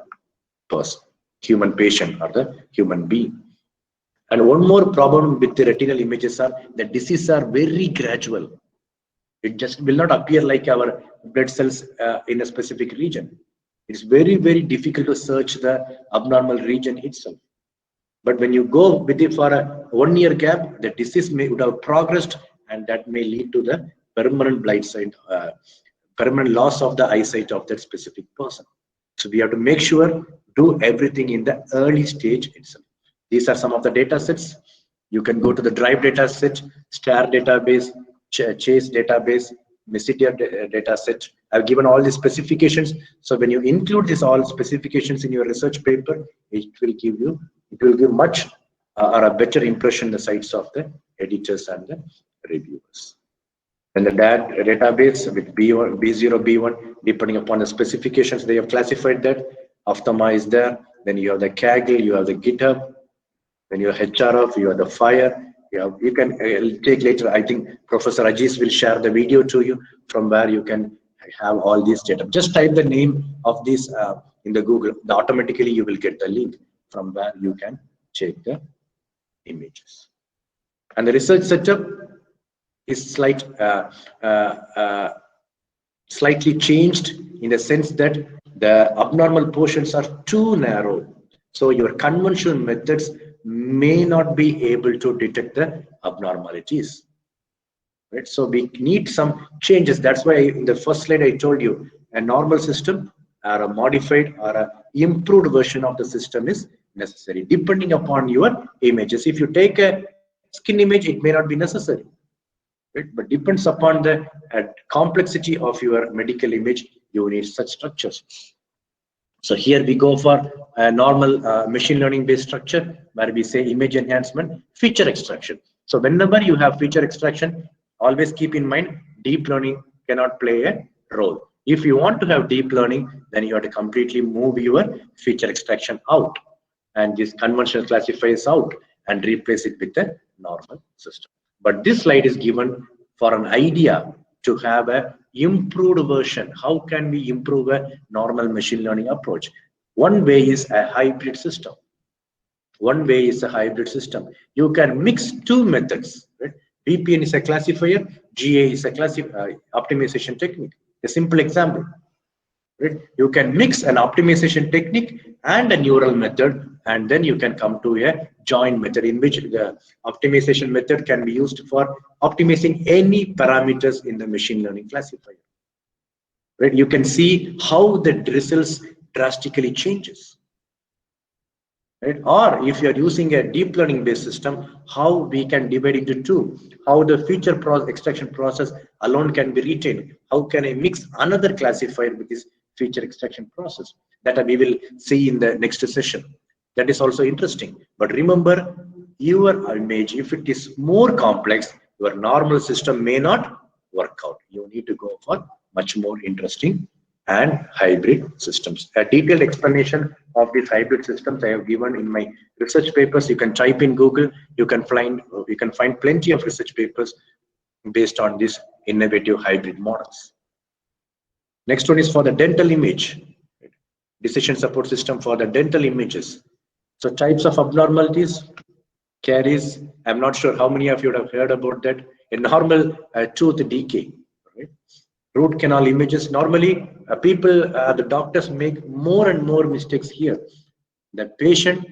person, human patient or the human being. And one more problem with the retinal images are the diseases are very gradual. It just will not appear like our blood cells in a specific region. It's very, very difficult to search the abnormal region itself. But when you go with it for a 1 year gap, the disease would have progressed, and that may lead to the permanent blind sight, permanent loss of the eyesight of that specific person. So we have to make sure, do everything in the early stage itself. These are some of the data sets. You can go to the Drive data set, STAR database, Chase database, Mesidia data set. I've given all the specifications. So when you include these all specifications in your research paper, it will give much or a better impression in the sights of the editors and the reviewers. And the database with B1, B0, B1, depending upon the specifications, they have classified that. Ophthalma is there. Then you have the Kaggle, you have the GitHub. Then you have HRF, you have the Fire. You can take later. I think Professor Ajis will share the video to you from where you can have all these data. Just type the name of this in the Google. Automatically you will get the link from where you can check the images. And the research setup is slightly changed in the sense that the abnormal portions are too narrow. So your conventional methods may not be able to detect the abnormalities. Right? So we need some changes. That's why in the first slide I told you a normal system or a modified or a improved version of the system is necessary depending upon your images. If you take a skin image, it may not be necessary. Right? But depends upon the complexity of your medical image, you need such structures. So here we go for a normal machine learning based structure where we say image enhancement, feature extraction. So whenever you have feature extraction, always keep in mind deep learning cannot play a role. If you want to have deep learning, then you have to completely move your feature extraction out and this conventional classifiers out and replace it with a normal system. But this slide is given for an idea to have a improved version. How can we improve a normal machine learning approach? One way is a hybrid system. You can mix two methods. Right? BPN is a classifier, GA is a optimization technique. A simple example. Right? You can mix an optimization technique and a neural method, and then you can come to a joint method in which the optimization method can be used for optimizing any parameters in the machine learning classifier. Right? You can see how the results drastically changes. Right? Or if you are using a deep learning based system, how we can divide into two, how the feature extraction process alone can be retained, how can I mix another classifier with this feature extraction process, that we will see in the next session. That is also interesting. But remember, your image, if it is more complex, your normal system may not work out. You need to go for much more interesting and hybrid systems. A detailed explanation of these hybrid systems I have given in my research papers. You can type in Google. You can find plenty of research papers based on these innovative hybrid models. Next one is for the dental image, decision support system for the dental images. So types of abnormalities, caries. I'm not sure how many of you have heard about that. A normal tooth decay. Right? Root canal images. Normally, the doctors make more and more mistakes here. The patient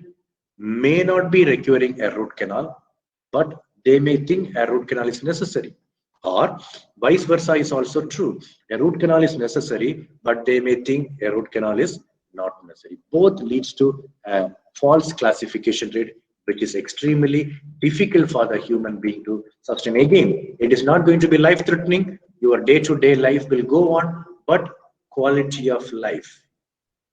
may not be requiring a root canal, but they may think a root canal is necessary. Or vice versa is also true. A root canal is necessary, but they may think a root canal is not necessary. Both leads to a false classification rate, which is extremely difficult for the human being to sustain. Again, it is not going to be life-threatening. Your day-to-day life will go on, but quality of life,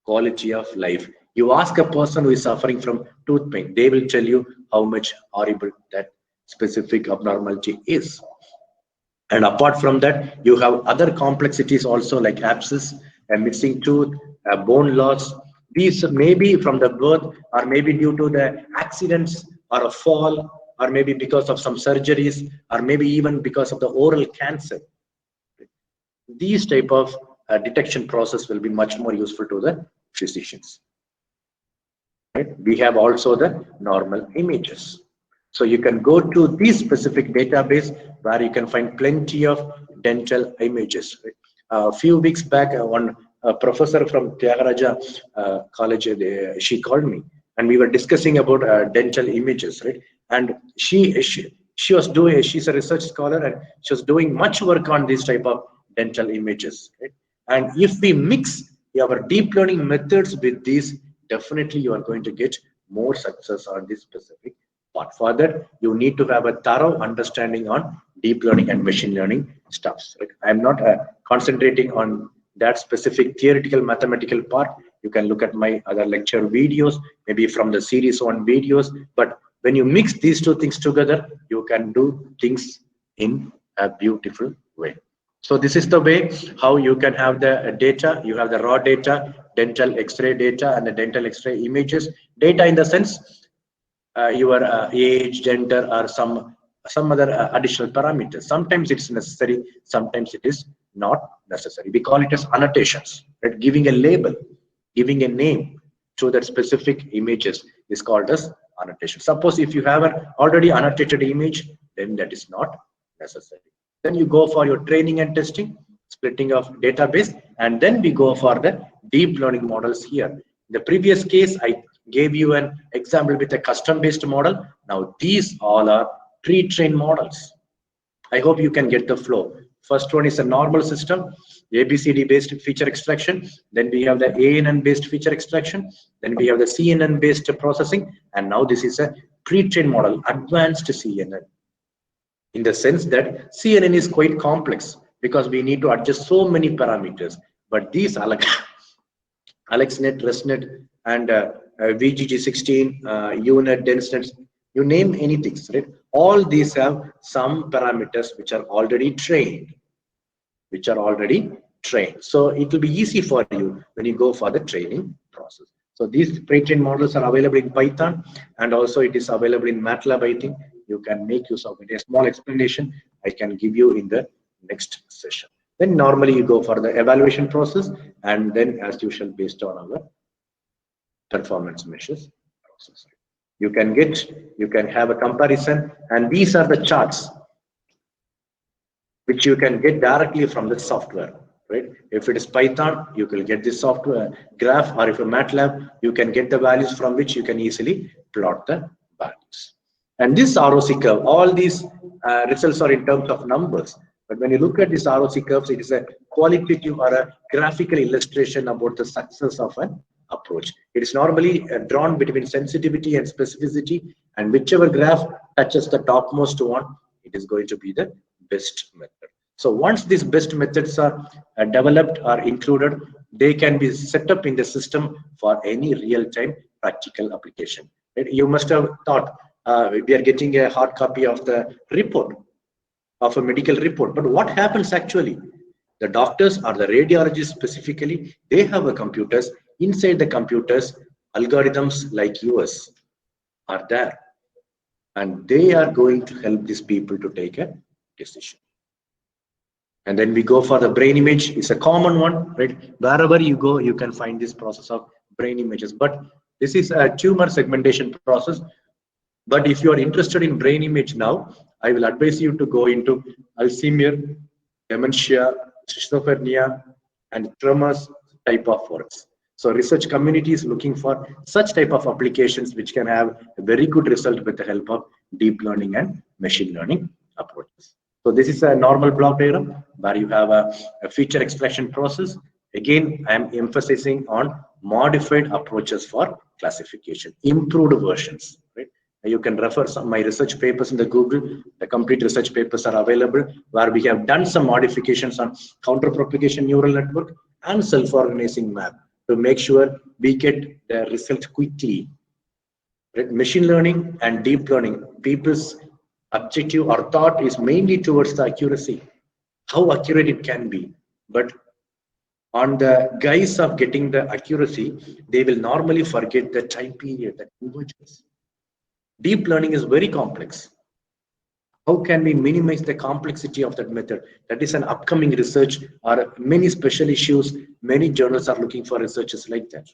quality of life. You ask a person who is suffering from tooth pain, they will tell you how much horrible that specific abnormality is. And apart from that, you have other complexities also, like abscess, a missing tooth, a bone loss. These may be from the birth, or maybe due to the accidents or a fall, or maybe because of some surgeries, or maybe even because of the oral cancer. These type of detection process will be much more useful to the physicians. Right? We have also the normal images. So you can go to this specific database where you can find plenty of dental images. Right? A few weeks back, one professor from Tyagaraja College, she called me, and we were discussing about dental images, right? And she was doing, she's a research scholar, and she was doing much work on this type of dental images, right? And if we mix our deep learning methods with these, definitely you are going to get more success on this specific part. For that, you need to have a thorough understanding on deep learning and machine learning stuffs. Right? I'm not concentrating on that specific theoretical mathematical part. You can look at my other lecture videos, maybe from the series on videos. But when you mix these two things together, you can do things in a beautiful way. So this is the way how you can have the data. You have the raw data, dental X-ray data, and the dental X-ray images. Data in the sense your age, gender, or some other additional parameters. Sometimes it's necessary, sometimes it is not necessary. We call it as annotations, right? Giving a label, giving a name to that specific images is called as annotation. Suppose if you have an already annotated image, then that is not necessary. Then you go for your training and testing, splitting of database, and then we go for the deep learning models here. In the previous case, I gave you an example with a custom-based model. Now these all are pre-trained models. I hope you can get the flow. First one is a normal system, ABCD based feature extraction. Then we have the ANN based feature extraction. Then we have the CNN based processing. And now this is a pre-trained model, advanced CNN. In the sense that CNN is quite complex because we need to adjust so many parameters. But these AlexNet, ResNet, and VGG16, UNet, DenseNet, you name anything, right? All these have some parameters which are already trained, So it will be easy for you when you go for the training process. So these pre-trained models are available in Python, and also it is available in MATLAB. I think you can make use of it. A small explanation I can give you in the next session. Then normally you go for the evaluation process, and then as usual based on our performance measures process. You can have a comparison, and these are the charts which you can get directly from the software, right? If it is Python, you will get this software graph, or if a MATLAB, you can get the values from which you can easily plot the values. And this ROC curve, all these results are in terms of numbers. But when you look at these ROC curves, it is a qualitative or a graphical illustration about the success of an approach. It is normally drawn between sensitivity and specificity, and whichever graph touches the topmost one, it is going to be the best method. So once these best methods are developed or included, they can be set up in the system for any real-time practical application. You must have thought we are getting a hard copy of the report, of a medical report, but what happens actually? The doctors or the radiologists specifically, they have a computers. Inside the computers, algorithms like yours are there, and they are going to help these people to take a decision. And then we go for the brain image. It's a common one, right? Wherever you go, you can find this process of brain images. But this is a tumor segmentation process. But if you are interested in brain image now, I will advise you to go into Alzheimer's, dementia, schizophrenia, and tremors type of works. So research community is looking for such type of applications which can have a very good result with the help of deep learning and machine learning approaches. So this is a normal block diagram where you have a feature extraction process. Again, I am emphasizing on modified approaches for classification, improved versions, right? You can refer some my research papers in the Google. The complete research papers are available where we have done some modifications on counter propagation neural network and self-organizing map to make sure we get the result quickly. Right? Machine learning and deep learning, people's objective or thought is mainly towards the accuracy, how accurate it can be. But on the guise of getting the accuracy, they will normally forget the time period, the convergence. Deep learning is very complex. How can we minimize the complexity of that method? That is an upcoming research or many special issues. Many journals are looking for researchers like that.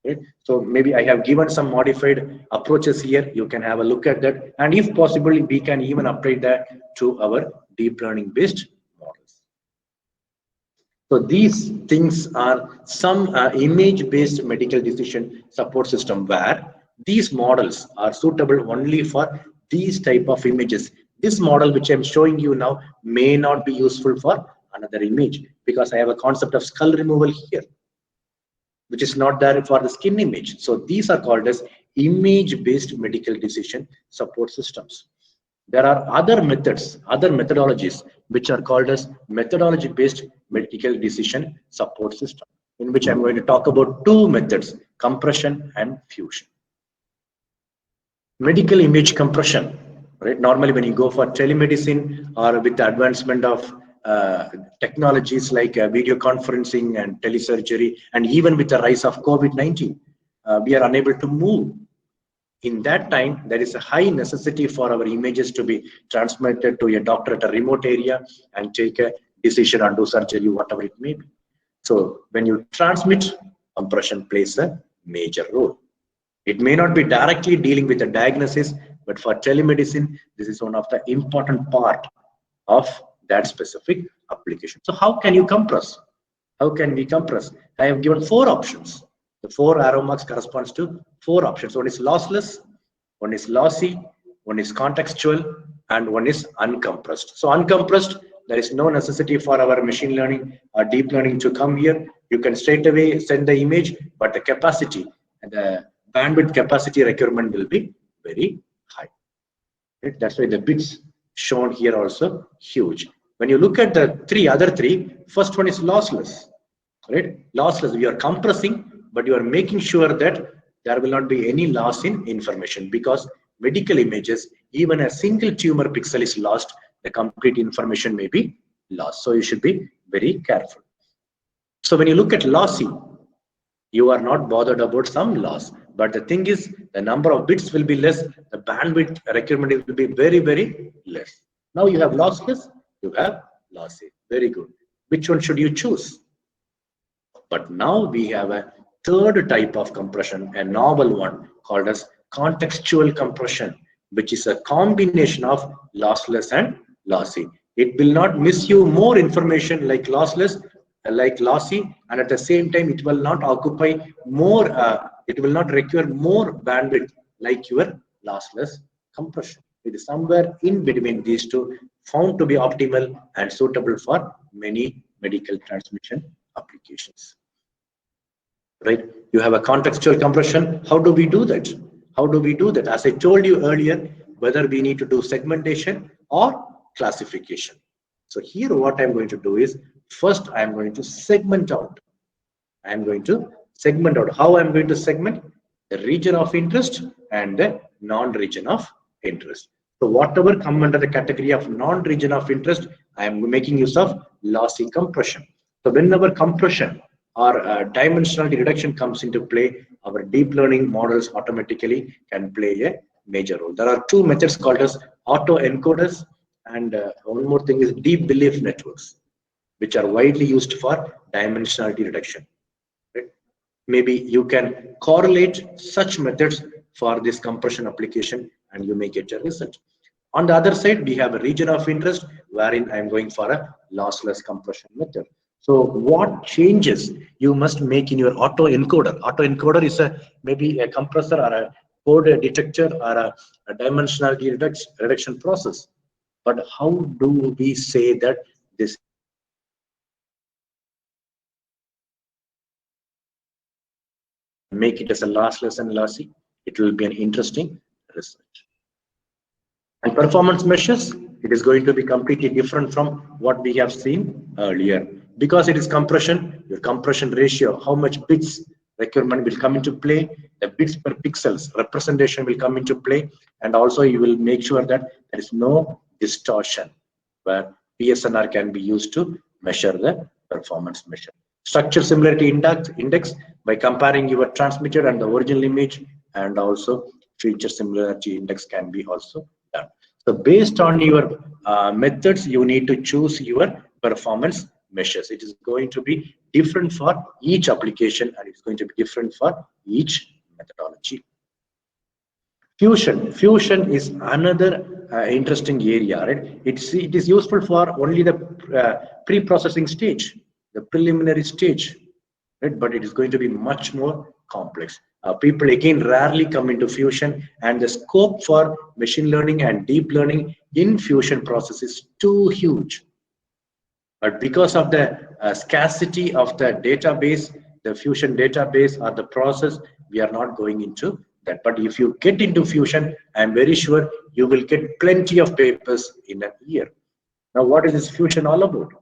Right? So maybe I have given some modified approaches here. You can have a look at that. And if possible, we can even apply that to our deep learning based models. So these things are some image based medical decision support system where these models are suitable only for these type of images. This model which I'm showing you now may not be useful for another image because I have a concept of skull removal here, which is not there for the skin image. So these are called as image-based medical decision support systems. There are other methods, other methodologies, which are called as methodology-based medical decision support system, in which I'm going to talk about two methods, compression and fusion. Medical image compression, right? Normally when you go for telemedicine or with the advancement of technologies like video conferencing and telesurgery, and even with the rise of COVID-19, we are unable to move. In that time, there is a high necessity for our images to be transmitted to a doctor at a remote area and take a decision and do surgery, whatever it may be. So when you transmit, compression plays a major role. It may not be directly dealing with the diagnosis, but for telemedicine, this is one of the important part of that specific application. So how can you compress? How can we compress? I have given 4 options. The 4 arrow marks corresponds to 4 options. One is lossless, one is lossy, one is contextual, and one is uncompressed. So uncompressed, there is no necessity for our machine learning or deep learning to come here. You can straight away send the image, but the capacity and the bandwidth capacity requirement will be very high. Right? That's why the bits shown here also huge. When you look at the other three, first one is lossless. Right? Lossless, we are compressing, but you are making sure that there will not be any loss in information, because medical images, even a single tumor pixel is lost, the complete information may be lost. So you should be very careful. So when you look at lossy, you are not bothered about some loss. But the thing is, the number of bits will be less, the bandwidth requirement will be very, very less. Now you have lossless, you have lossy. Very good. Which one should you choose? But now we have a third type of compression, a novel one called as contextual compression, which is a combination of lossless and lossy. It will not miss you more information like lossless, like lossy, and at the same time it will not occupy more, it will not require more bandwidth like your lossless compression. It is somewhere in between these two, found to be optimal and suitable for many medical transmission applications. Right? You have a contextual compression. How do we do that? How do we do that? As I told you earlier, whether we need to do segmentation or classification. So here what I'm going to do is, first I'm going to segment out. I'm going to segment out. How I'm going to segment? The region of interest and the non-region of interest. So whatever come under the category of non-region of interest, I am making use of lossy compression. So whenever compression or dimensionality reduction comes into play, our deep learning models automatically can play a major role. There are 2 methods called as autoencoders, and one more thing is deep belief networks, which are widely used for dimensionality reduction. Right? Maybe you can correlate such methods for this compression application and you may get a result. On the other side, we have a region of interest wherein I'm going for a lossless compression method. So what changes you must make in your autoencoder? Autoencoder is maybe a compressor or a code detector or a dimensionality reduction process. But how do we say that this make it as a lossless and lossy. It will be an interesting research. And performance measures, it is going to be completely different from what we have seen earlier. Because it is compression, your compression ratio, how much bits requirement will come into play, the bits per pixels representation will come into play, and also you will make sure that there is no distortion where PSNR can be used to measure the performance measure. Structure similarity index by comparing your transmitted and the original image, and also feature similarity index can be also done. So based on your methods, you need to choose your performance measures. It is going to be different for each application, and it's going to be different for each methodology. Fusion is another interesting area, right? It is useful for only the pre-processing stage, the preliminary stage, right? But it is going to be much more complex. People again rarely come into Fusion, and the scope for machine learning and deep learning in Fusion process is too huge. But because of the scarcity of the database, the Fusion database or the process, we are not going into that. But if you get into Fusion, I'm very sure you will get plenty of papers in a year. Now, what is this Fusion all about?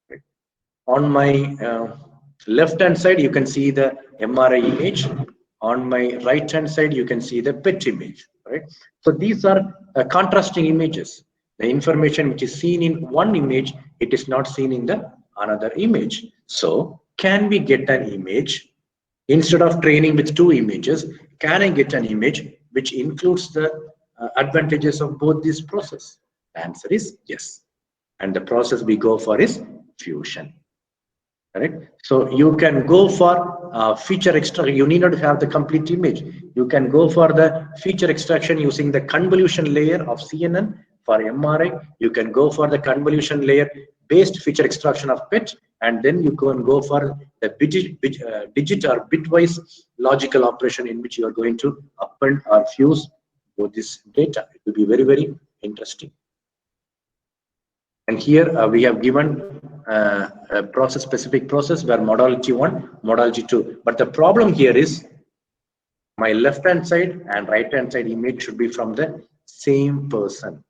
Right. On my left hand side, you can see the MRI image. On my right hand side, you can see the PET image. Right. So these are contrasting images. The information which is seen in one image, it is not seen in the another image. So can we get an image instead of training with two images? Can I get an image which includes the advantages of both these processes? The answer is yes. And the process we go for is Fusion. Correct. So you can go for feature extraction. You need not have the complete image. You can go for the feature extraction using the convolution layer of CNN. For MRI, you can go for the convolution layer based feature extraction of PET, and then you can go for the digit or bitwise logical operation in which you are going to append or fuse both this data. It will be very, very interesting. And here we have given a process specific process where modality 1, modality 2. But the problem here is my left hand side and right hand side image should be from the same person.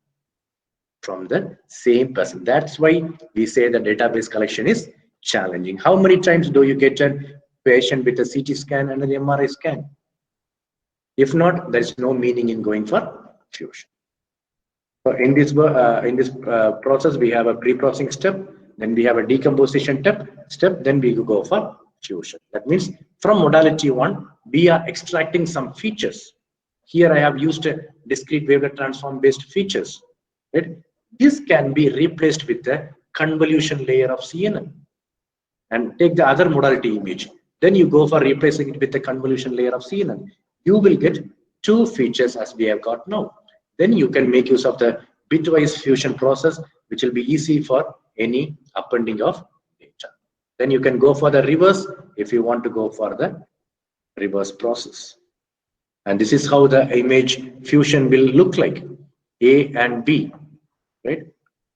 From the same person. That's why we say the database collection is challenging. How many times do you get a patient with a CT scan and an MRI scan? If not, there is no meaning in going for Fusion. So in this process, we have a pre-processing step, then we have a decomposition step, then we go for Fusion. That means from modality 1, we are extracting some features. Here I have used a discrete wavelet transform based features. Right? This can be replaced with the convolution layer of CNN. And take the other modality image. Then you go for replacing it with the convolution layer of CNN. You will get two features as we have got now. Then you can make use of the bitwise fusion process, which will be easy for any appending of data. Then you can go for the reverse if you want to go for the reverse process. And this is how the image fusion will look like, A and B. Right?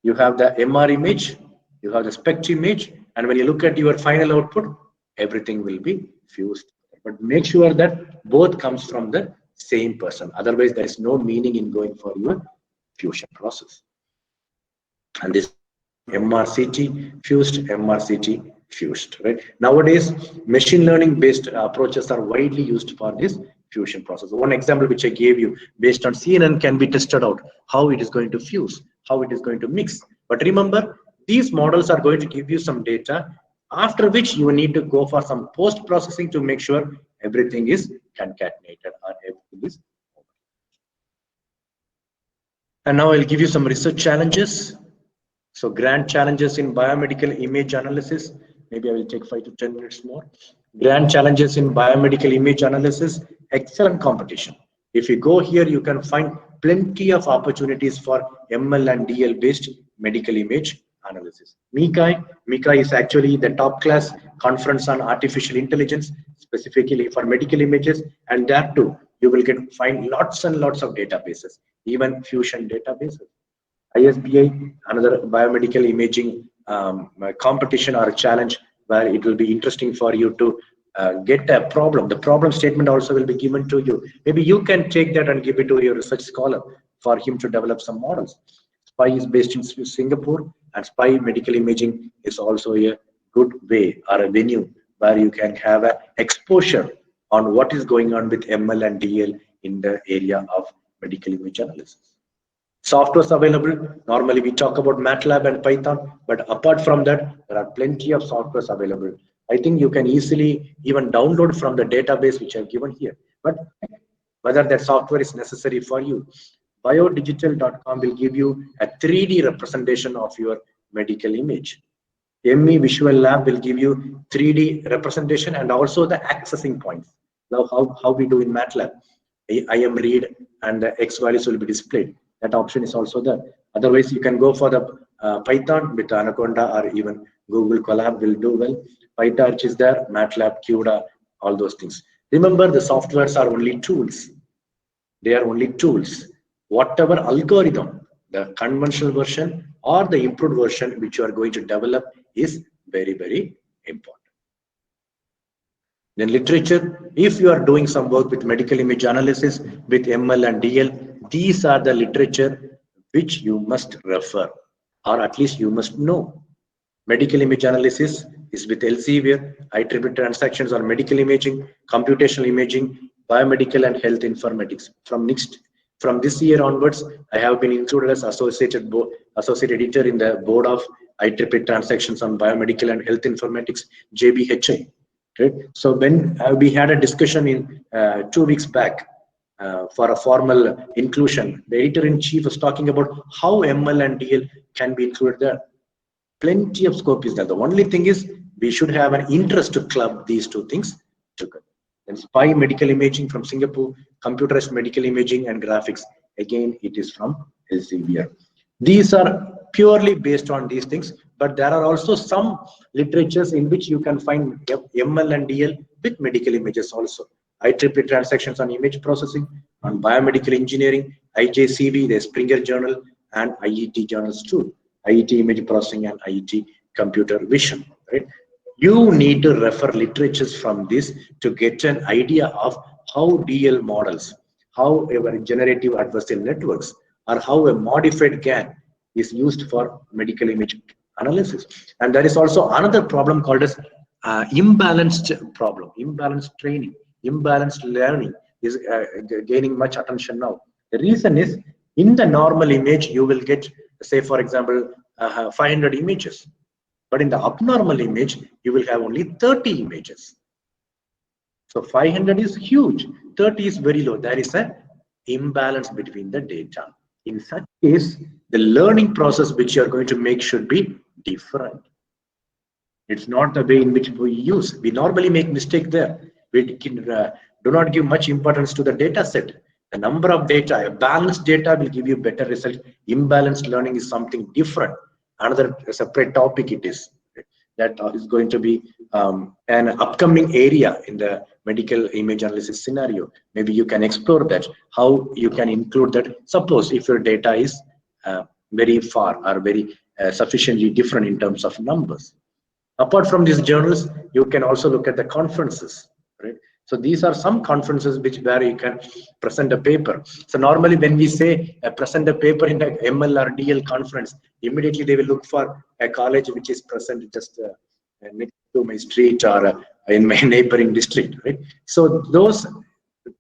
You have the MR image, you have the SPECT image, and when you look at your final output, everything will be fused. But make sure that both comes from the same person. Otherwise, there is no meaning in going for your fusion process. And this MRCT fused, MRCT fused. Right? Nowadays, machine learning based approaches are widely used for this fusion process. One example which I gave you based on CNN can be tested out how it is going to fuse, how it is going to mix. But remember, these models are going to give you some data, after which you need to go for some post processing to make sure everything is concatenated or everything is. And now I'll give you some research challenges. So grand challenges in biomedical image analysis. Maybe I will take 5 to 10 minutes more. Grand challenges in biomedical image analysis, excellent competition. If you go here, you can find plenty of opportunities for ML and DL based medical image analysis. MICA is actually the top class conference on artificial intelligence, specifically for medical images, and there too, you will find lots and lots of databases, even fusion databases. ISBI, another biomedical imaging competition or challenge where it will be interesting for you to get a problem, the problem statement also will be given to you. Maybe you can take that and give it to your research scholar for him to develop some models. SPI is based in Singapore, and SPI medical imaging is also a good way or a venue where you can have a exposure on what is going on with ML and DL in the area of medical image analysis. Softwares available, normally we talk about MATLAB and Python, but apart from that, there are plenty of softwares available. I think you can easily even download from the database which I've given here, but whether that software is necessary for you. Biodigital.com will give you a 3D representation of your medical image. ME Visual Lab will give you 3D representation and also the accessing points. Now how we do in MATLAB, IM read and the X values will be displayed. That option is also there. Otherwise, you can go for the Python with Anaconda, or even Google Colab will do well. PyTorch is there, MATLAB, CUDA, all those things. Remember, the softwares are only tools. They are only tools. Whatever algorithm, the conventional version or the improved version which you are going to develop is very, very important. Then literature, if you are doing some work with medical image analysis, with ML and DL, these are the literature which you must refer, or at least you must know. Medical image analysis is with Elsevier, IEEE transactions on medical imaging, computational imaging, biomedical and health informatics. From this year onwards, I have been included as associate editor in the board of IEEE transactions on biomedical and health informatics, JBHI. Right? So when we had a discussion in 2 weeks back for a formal inclusion, the editor-in-chief was talking about how ML and DL can be included there. Plenty of scope is there. The only thing is we should have an interest to club these two things together. And SPI medical imaging from Singapore, computerized medical imaging and graphics, again it is from Elsevier. These are purely based on these things, but there are also some literatures in which you can find ML and DL with medical images also. IEEE transactions on image processing, on biomedical engineering, IJCV, the Springer Journal, and IET journals too. IET image processing and IET computer vision. Right? You need to refer literatures from this to get an idea of how DL models, how our generative adversarial networks, or how a modified GAN is used for medical image analysis. And there is also another problem called as imbalanced problem, imbalanced training, imbalanced learning is gaining much attention now. The reason is, in the normal image, you will get, say for example, 500 images. But in the abnormal image, you will have only 30 images. So 500 is huge, 30 is very low. There is an imbalance between the data. In such case, the learning process which you are going to make should be different. It's not the way in which we use. We normally make mistake there. We can, do not give much importance to the data set. The number of data, a balanced data will give you better result. Imbalanced learning is something different. Another separate topic it is. That is going to be an upcoming area in the medical image analysis scenario. Maybe you can explore that, how you can include that. Suppose if your data is very far or very sufficiently different in terms of numbers. Apart from these journals, you can also look at the conferences, right? So these are some conferences where you can present a paper. So normally when we say present a paper in the ML or DL conference, immediately they will look for a college which is present just next to my street or in my neighboring district, right? So those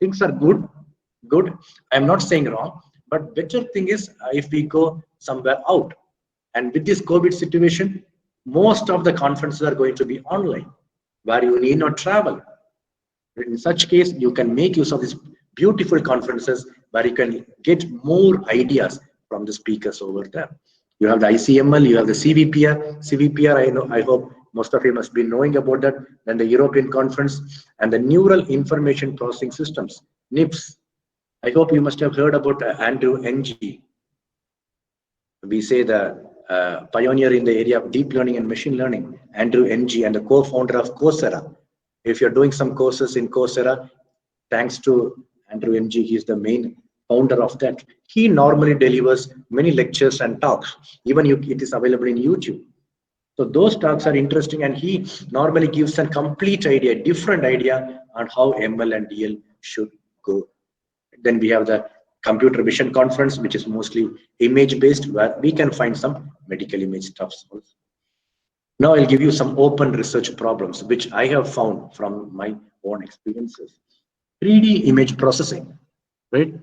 things are good. I'm not saying wrong, but better thing is if we go somewhere out. And with this COVID situation, most of the conferences are going to be online, where you need not travel. In such case, you can make use of these beautiful conferences where you can get more ideas from the speakers over there. You have the ICML, you have the CVPR. CVPR, I hope most of you must be knowing about that. Then the European Conference and the Neural Information Processing Systems, NIPS. I hope you must have heard about Andrew Ng. We say the pioneer in the area of deep learning and machine learning, Andrew Ng, and the co-founder of Coursera. If you're doing some courses in Coursera, thanks to Andrew Ng, he is the main founder of that. He normally delivers many lectures and talks. Even it is available in YouTube. So those talks are interesting, and he normally gives a complete idea, different idea on how ML and DL should go. Then we have the computer vision conference, which is mostly image based, where we can find some medical image stuff also. Now I'll give you some open research problems, which I have found from my own experiences. 3D image processing, right,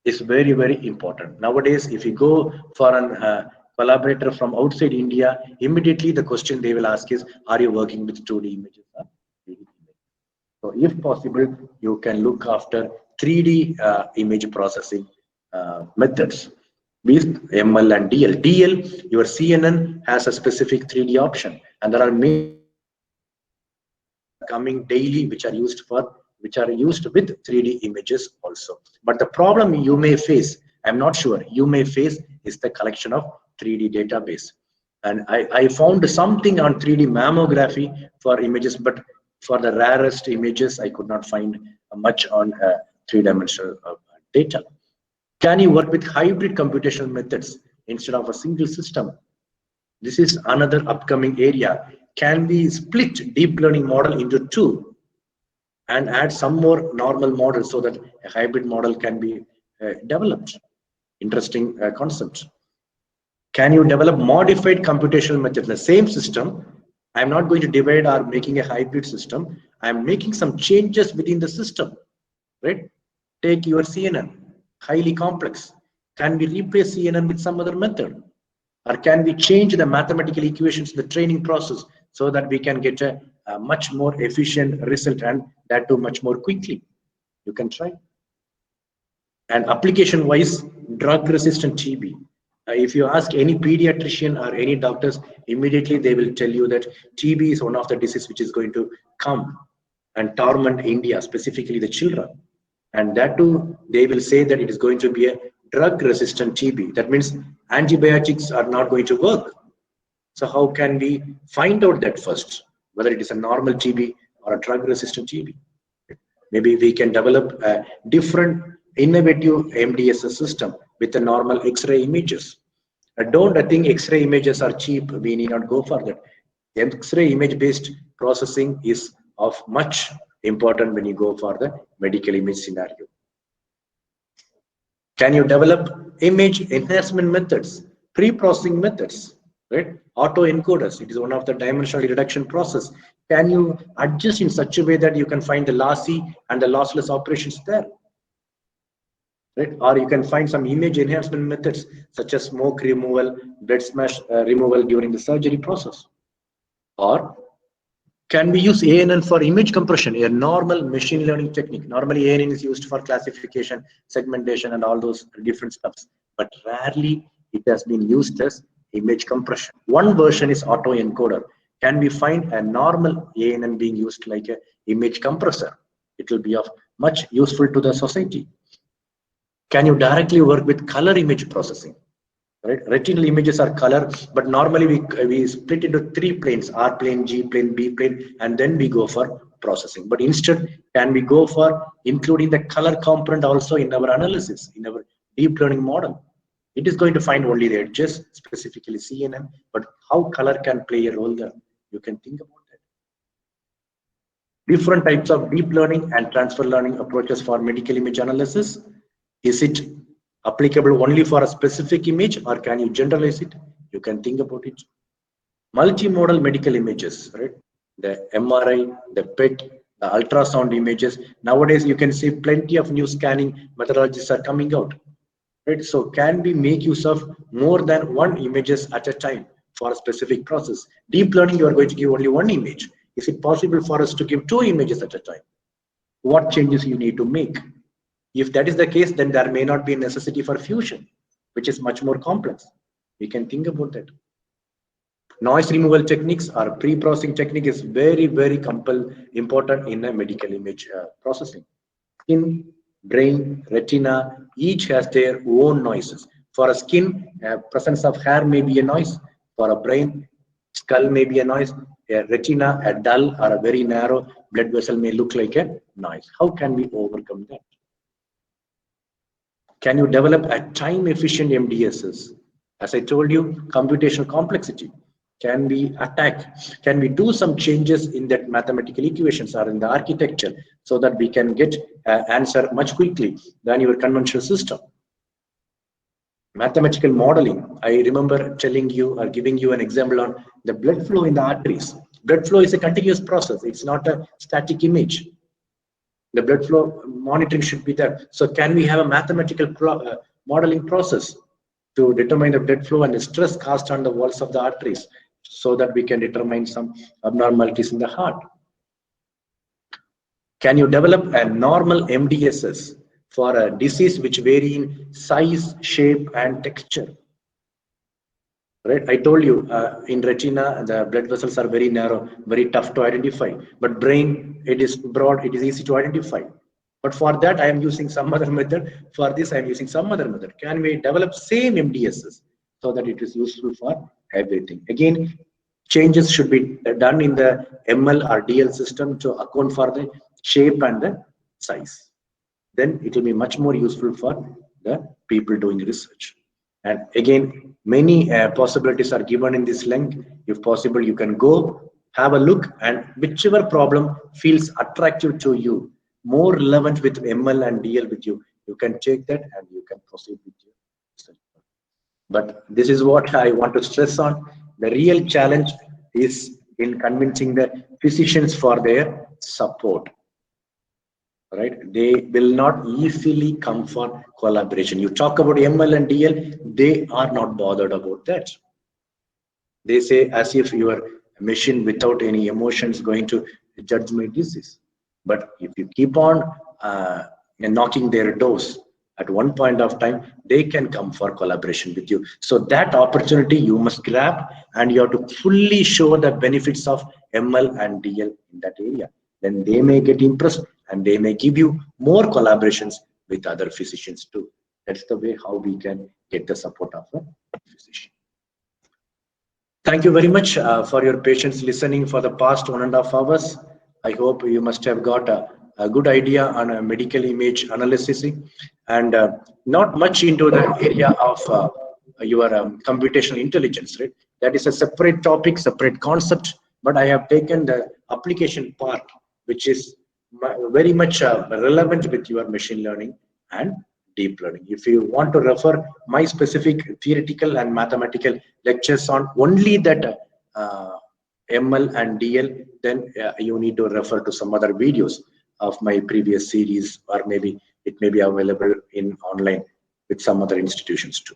is very, very important. Nowadays, if you go for an collaborator from outside India, immediately the question they will ask is, are you working with 2D images or 3D images? So if possible, you can look after 3D image processing methods with ML and DL. DL, your CNN has a specific 3D option, and there are many coming daily which are used with 3D images also. But the problem you may face, I'm not sure, you may face is the collection of 3D database. And I found something on 3D mammography for images, but for the rarest images, I could not find much on three-dimensional data. Can you work with hybrid computational methods instead of a single system? This is another upcoming area. Can we split deep learning model into two and add some more normal models so that a hybrid model can be developed? Interesting concept. Can you develop modified computational methods? The same system, I'm not going to divide or making a hybrid system. I'm making some changes within the system, right? Take your CNN, highly complex. Can we replace CNN with some other method? Or can we change the mathematical equations in the training process so that we can get a much more efficient result, and that too much more quickly? You can try. And application wise, drug resistant TB. If you ask any pediatrician or any doctors, immediately they will tell you that TB is one of the diseases which is going to come and torment India, specifically the children. And that too, they will say that it is going to be a drug resistant TB. That means antibiotics are not going to work. So how can we find out that first, whether it is a normal TB or a drug resistant TB? Maybe we can develop a different innovative MDSS system with the normal X-ray images. I think X-ray images are cheap. We need not go for that. X-ray image based processing is of much important when you go for the medical image scenario. Can you develop image enhancement methods, pre-processing methods, right? Autoencoders, it is one of the dimensional reduction process. Can you adjust in such a way that you can find the lossy and the lossless operations there? Right? Or you can find some image enhancement methods such as smoke removal, blood smash removal during the surgery process. Or can we use ANN for image compression, a normal machine learning technique? Normally, ANN is used for classification, segmentation, and all those different stuffs, but rarely it has been used as image compression. One version is autoencoder. Can we find a normal ANN being used like an image compressor? It will be of much useful to the society. Can you directly work with color image processing? Right? Retinal images are color, but normally we split into three planes: R plane, G plane, B plane, and then we go for processing. But instead, can we go for including the color component also in our analysis, in our deep learning model? It is going to find only the edges, specifically CNN, but how color can play a role there? You can think about that. Different types of deep learning and transfer learning approaches for medical image analysis. Is it applicable only for a specific image, or can you generalize it? You can think about it. Multimodal medical images, right? The MRI, the PET, the ultrasound images. Nowadays, you can see plenty of new scanning methodologies are coming out. Right? So can we make use of more than one images at a time for a specific process? Deep learning, you are going to give only one image. Is it possible for us to give two images at a time? What changes you need to make? If that is the case, then there may not be a necessity for fusion, which is much more complex. We can think about that. Noise removal techniques or pre-processing technique is very, very important in a medical image processing. Skin, brain, retina, each has their own noises. For a skin, presence of hair may be a noise. For a brain, skull may be a noise. A retina, a dull or a very narrow blood vessel may look like a noise. How can we overcome that? Can you develop a time-efficient MDSS? As I told you, computational complexity. Can we attack? Can we do some changes in that mathematical equations or in the architecture so that we can get answer much quickly than your conventional system? Mathematical modeling. I remember telling you or giving you an example on the blood flow in the arteries. Blood flow is a continuous process. It's not a static image. The blood flow monitoring should be there. So can we have a mathematical modeling process to determine the blood flow and the stress caused on the walls of the arteries so that we can determine some abnormalities in the heart? Can you develop a normal MDSS for a disease which vary in size, shape, and texture? Right, I told you in retina the blood vessels are very narrow, very tough to identify. But brain, it is broad, it is easy to identify. But for that, I am using some other method. For this, I am using some other method. Can we develop same MDSS so that it is useful for everything? Again, changes should be done in the ML or DL system to account for the shape and the size. Then it will be much more useful for the people doing research. And again, many possibilities are given in this link. If possible, you can go have a look, and whichever problem feels attractive to you, more relevant with ML and DL with you, you can take that and you can proceed with your research. But this is what I want to stress on. The real challenge is in convincing the physicians for their support. Right, they will not easily come for collaboration. You talk about ML and DL, they are not bothered about that. They say as if your machine without any emotions going to judge my disease. But if you keep on knocking their doors, at one point of time they can come for collaboration with you. So that opportunity you must grab, and you have to fully show the benefits of ML and DL in that area. Then they may get impressed and they may give you more collaborations with other physicians too. That's the way how we can get the support of a physician. Thank you very much for your patience listening for the past 1.5 hours. I hope you must have got a good idea on a medical image analysis, and not much into the area of your computational intelligence, right? That is a separate topic, separate concept, but I have taken the application part, which is very much relevant with your machine learning and deep learning. If you want to refer my specific theoretical and mathematical lectures on only that ML and DL, then you need to refer to some other videos of my previous series, or maybe it may be available in online with some other institutions too.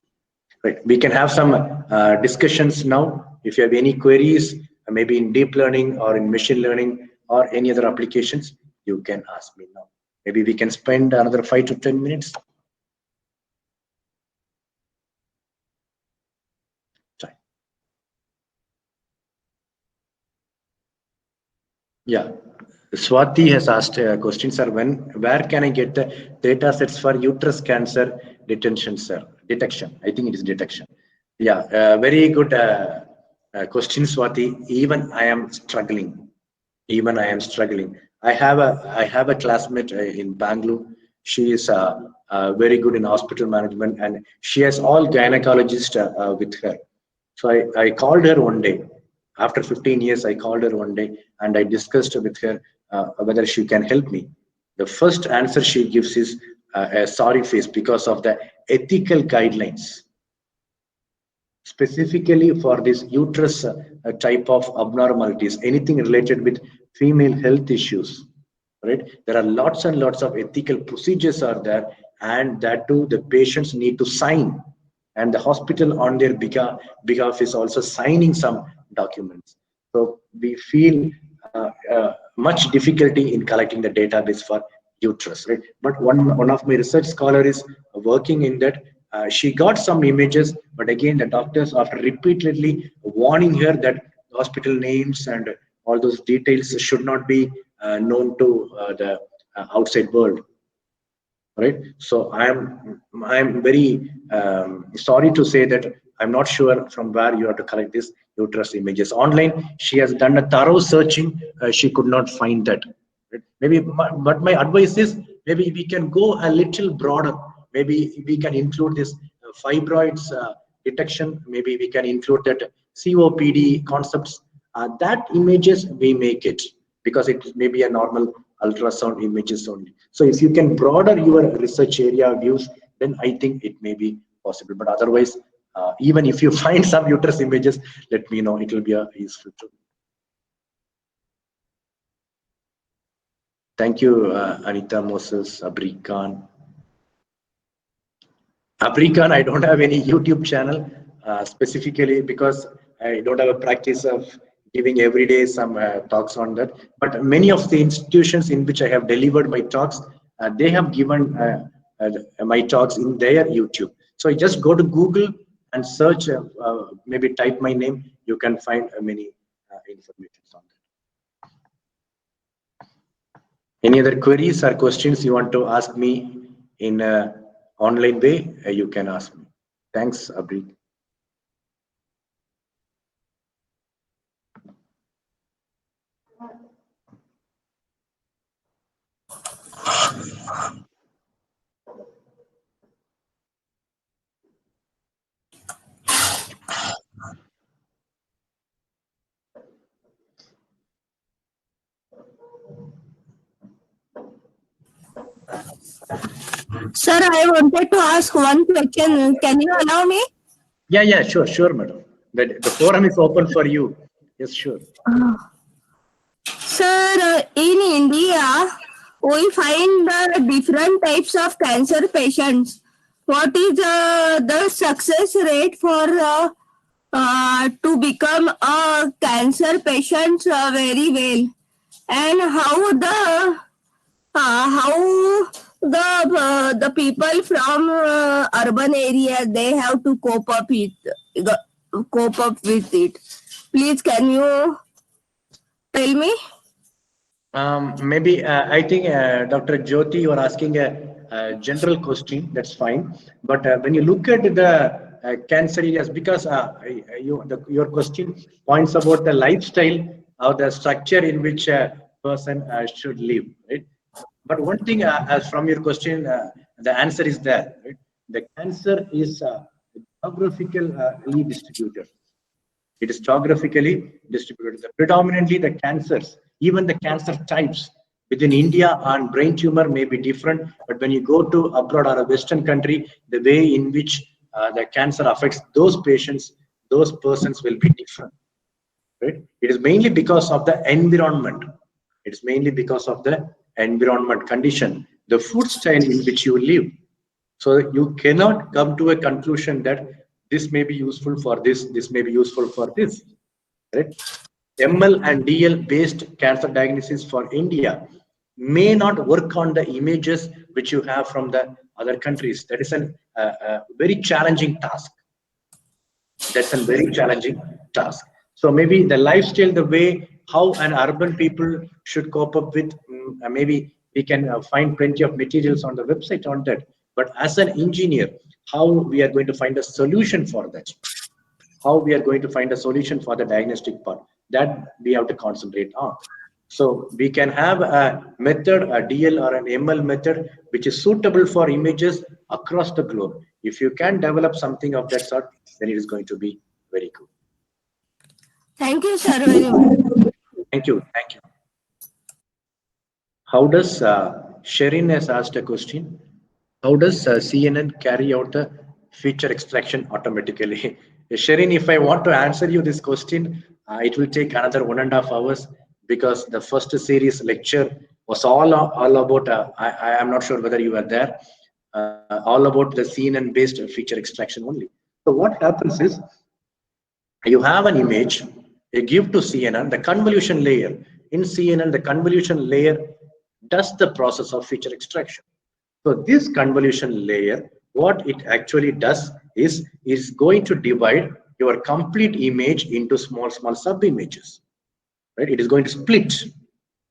Right, we can have some discussions now. If you have any queries, maybe in deep learning or in machine learning or any other applications, you can ask me now. Maybe we can spend another 5 to 10 minutes. Yeah, Swati has asked a question, sir. Where can I get the data sets for uterus cancer detection, sir? Detection. I think it is detection. Yeah, very good question, Swati. Even I am struggling. Even I am struggling. I have a classmate in Bangalore. She is very good in hospital management, and she has all gynecologists with her. So I called her one day. After 15 years, I called her one day and I discussed with her whether she can help me. The first answer she gives is a sorry face because of the ethical guidelines, specifically for this uterus type of abnormalities, anything related with female health issues. Right? There are lots and lots of ethical procedures are there, and that too the patients need to sign, and the hospital on their behalf is also signing some documents. So we feel much difficulty in collecting the database for uterus, right? But one of my research scholar is working in that. She got some images, but again the doctors, after repeatedly warning her that hospital names and all those details should not be known to the outside world, right? So I'm very sorry to say that I'm not sure from where you have to collect this uterus images online. She has done a thorough searching, she could not find that, right? Maybe but my advice is, maybe we can go a little broader. Maybe we can include this fibroids detection. Maybe we can include that COPD concepts, that images we make it, because it may be a normal ultrasound images only. So if you can broaden your research area views, then I think it may be possible. But otherwise, even if you find some uterus images, let me know. It will be useful too. Thank you, Anita Moses, Abri Khan. Abri Khan, I don't have any YouTube channel specifically because I don't have a practice of giving every day some talks on that. But many of the institutions in which I have delivered my talks, they have given my talks in their YouTube. So I just go to Google and search, maybe type my name, you can find many information on that. Any other queries or questions you want to ask me in online way, you can ask me. Thanks, Abhi. Sir, I wanted to ask one question. Can you allow me? Yeah, sure, madam. The forum is open for you. Yes, sure. Sir, in India, we find different types of cancer patients. What is the success rate for to become a cancer patient very well? And how the people from urban areas they have to cope up with it. Please, can you tell me? Maybe I think Dr. Jyoti, you are asking a general question. That's fine. But when you look at the cancer areas, because your question points about the lifestyle or the structure in which a person should live, right? But one thing, as from your question, the answer is there. Right? The cancer is geographically distributed. It is geographically distributed. Predominantly, the cancers, even the cancer types within India and brain tumor may be different. But when you go to abroad or a Western country, the way in which the cancer affects those patients, those persons will be different. Right? It is mainly because of the environment. It is mainly because of the environment condition, the food style in which you live. So you cannot come to a conclusion that this may be useful for this may be useful for this. Right? ML and DL based cancer diagnosis for India may not work on the images which you have from the other countries. That is a very challenging task. That's a very challenging task. So maybe the lifestyle, the way how an urban people should cope up with, maybe we can find plenty of materials on the website on that. But as an engineer, how we are going to find a solution for that? How we are going to find a solution for the diagnostic part? That we have to concentrate on. So we can have a method, a DL or an ML method, which is suitable for images across the globe. If you can develop something of that sort, then it is going to be very good. Thank you, sir, very much. Thank you. Thank you. How does Sherin has asked a question? How does CNN carry out the feature extraction automatically? Sherin, if I want to answer you this question, it will take another 1.5 hours because the first series lecture was all about, I am not sure whether you were there, all about the CNN based feature extraction only. So what happens is, you have an image, you give to CNN, the convolution layer. In CNN, the convolution layer does the process of feature extraction. So this convolution layer, what it actually does is going to divide your complete image into small sub images. Right? It is going to split.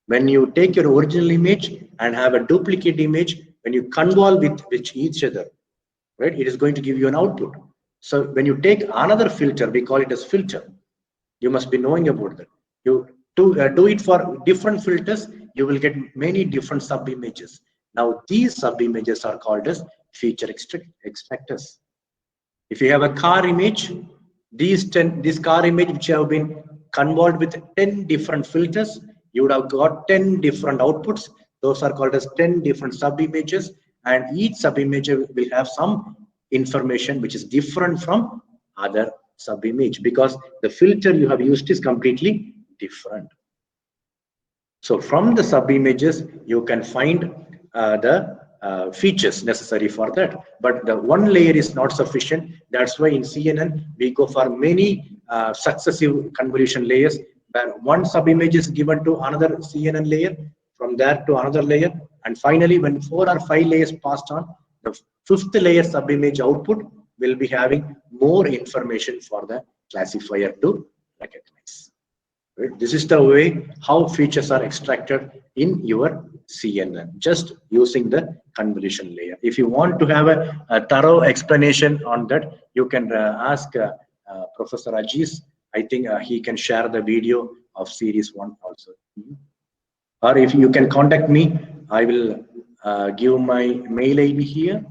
When you take your original image and have a duplicate image, when you convolve with each other, right, it is going to give you an output. So when you take another filter, we call it as filter. You must be knowing about that. You do it for different filters, you will get many different sub images. Now these sub images are called as feature extractors. If you have a car image, this car image which have been convolved with 10 different filters, you would have got 10 different outputs. Those are called as 10 different sub images, and each sub image will have some information which is different from other sub image, because the filter you have used is completely different. So from the sub images you can find the features necessary for that, but the one layer is not sufficient. That's why in CNN we go for many successive convolution layers, where one sub image is given to another CNN layer, from there to another layer, and finally when 4 or 5 layers passed on, the 5th layer sub image output will be having more information for the classifier to recognize. Right? This is the way how features are extracted in your CNN, just using the convolution layer. If you want to have a thorough explanation on that, you can ask Professor Ajiz. I think he can share the video of series 1 also. Or if you can contact me, I will give my mail ID here.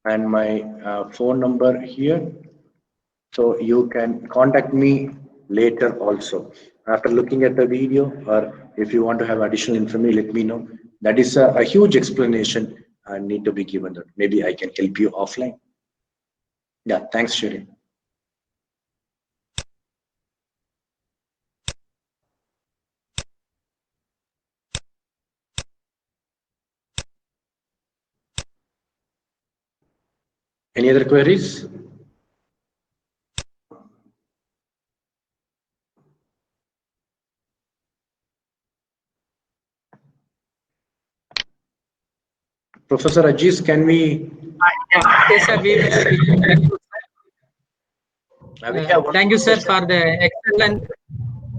And my phone number here, so you can contact me later also after looking at the video, or if you want to have additional information, let me know. That is a huge explanation need to be given. That maybe I can help you offline. Yeah, thanks, Sherry. Any other queries? Professor Ajiz, can we? Yes, sir. Thank you, sir, for the excellent,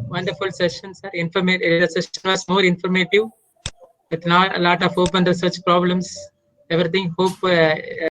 wonderful session, sir. The session was more informative with a lot of open research problems. Everything. Hope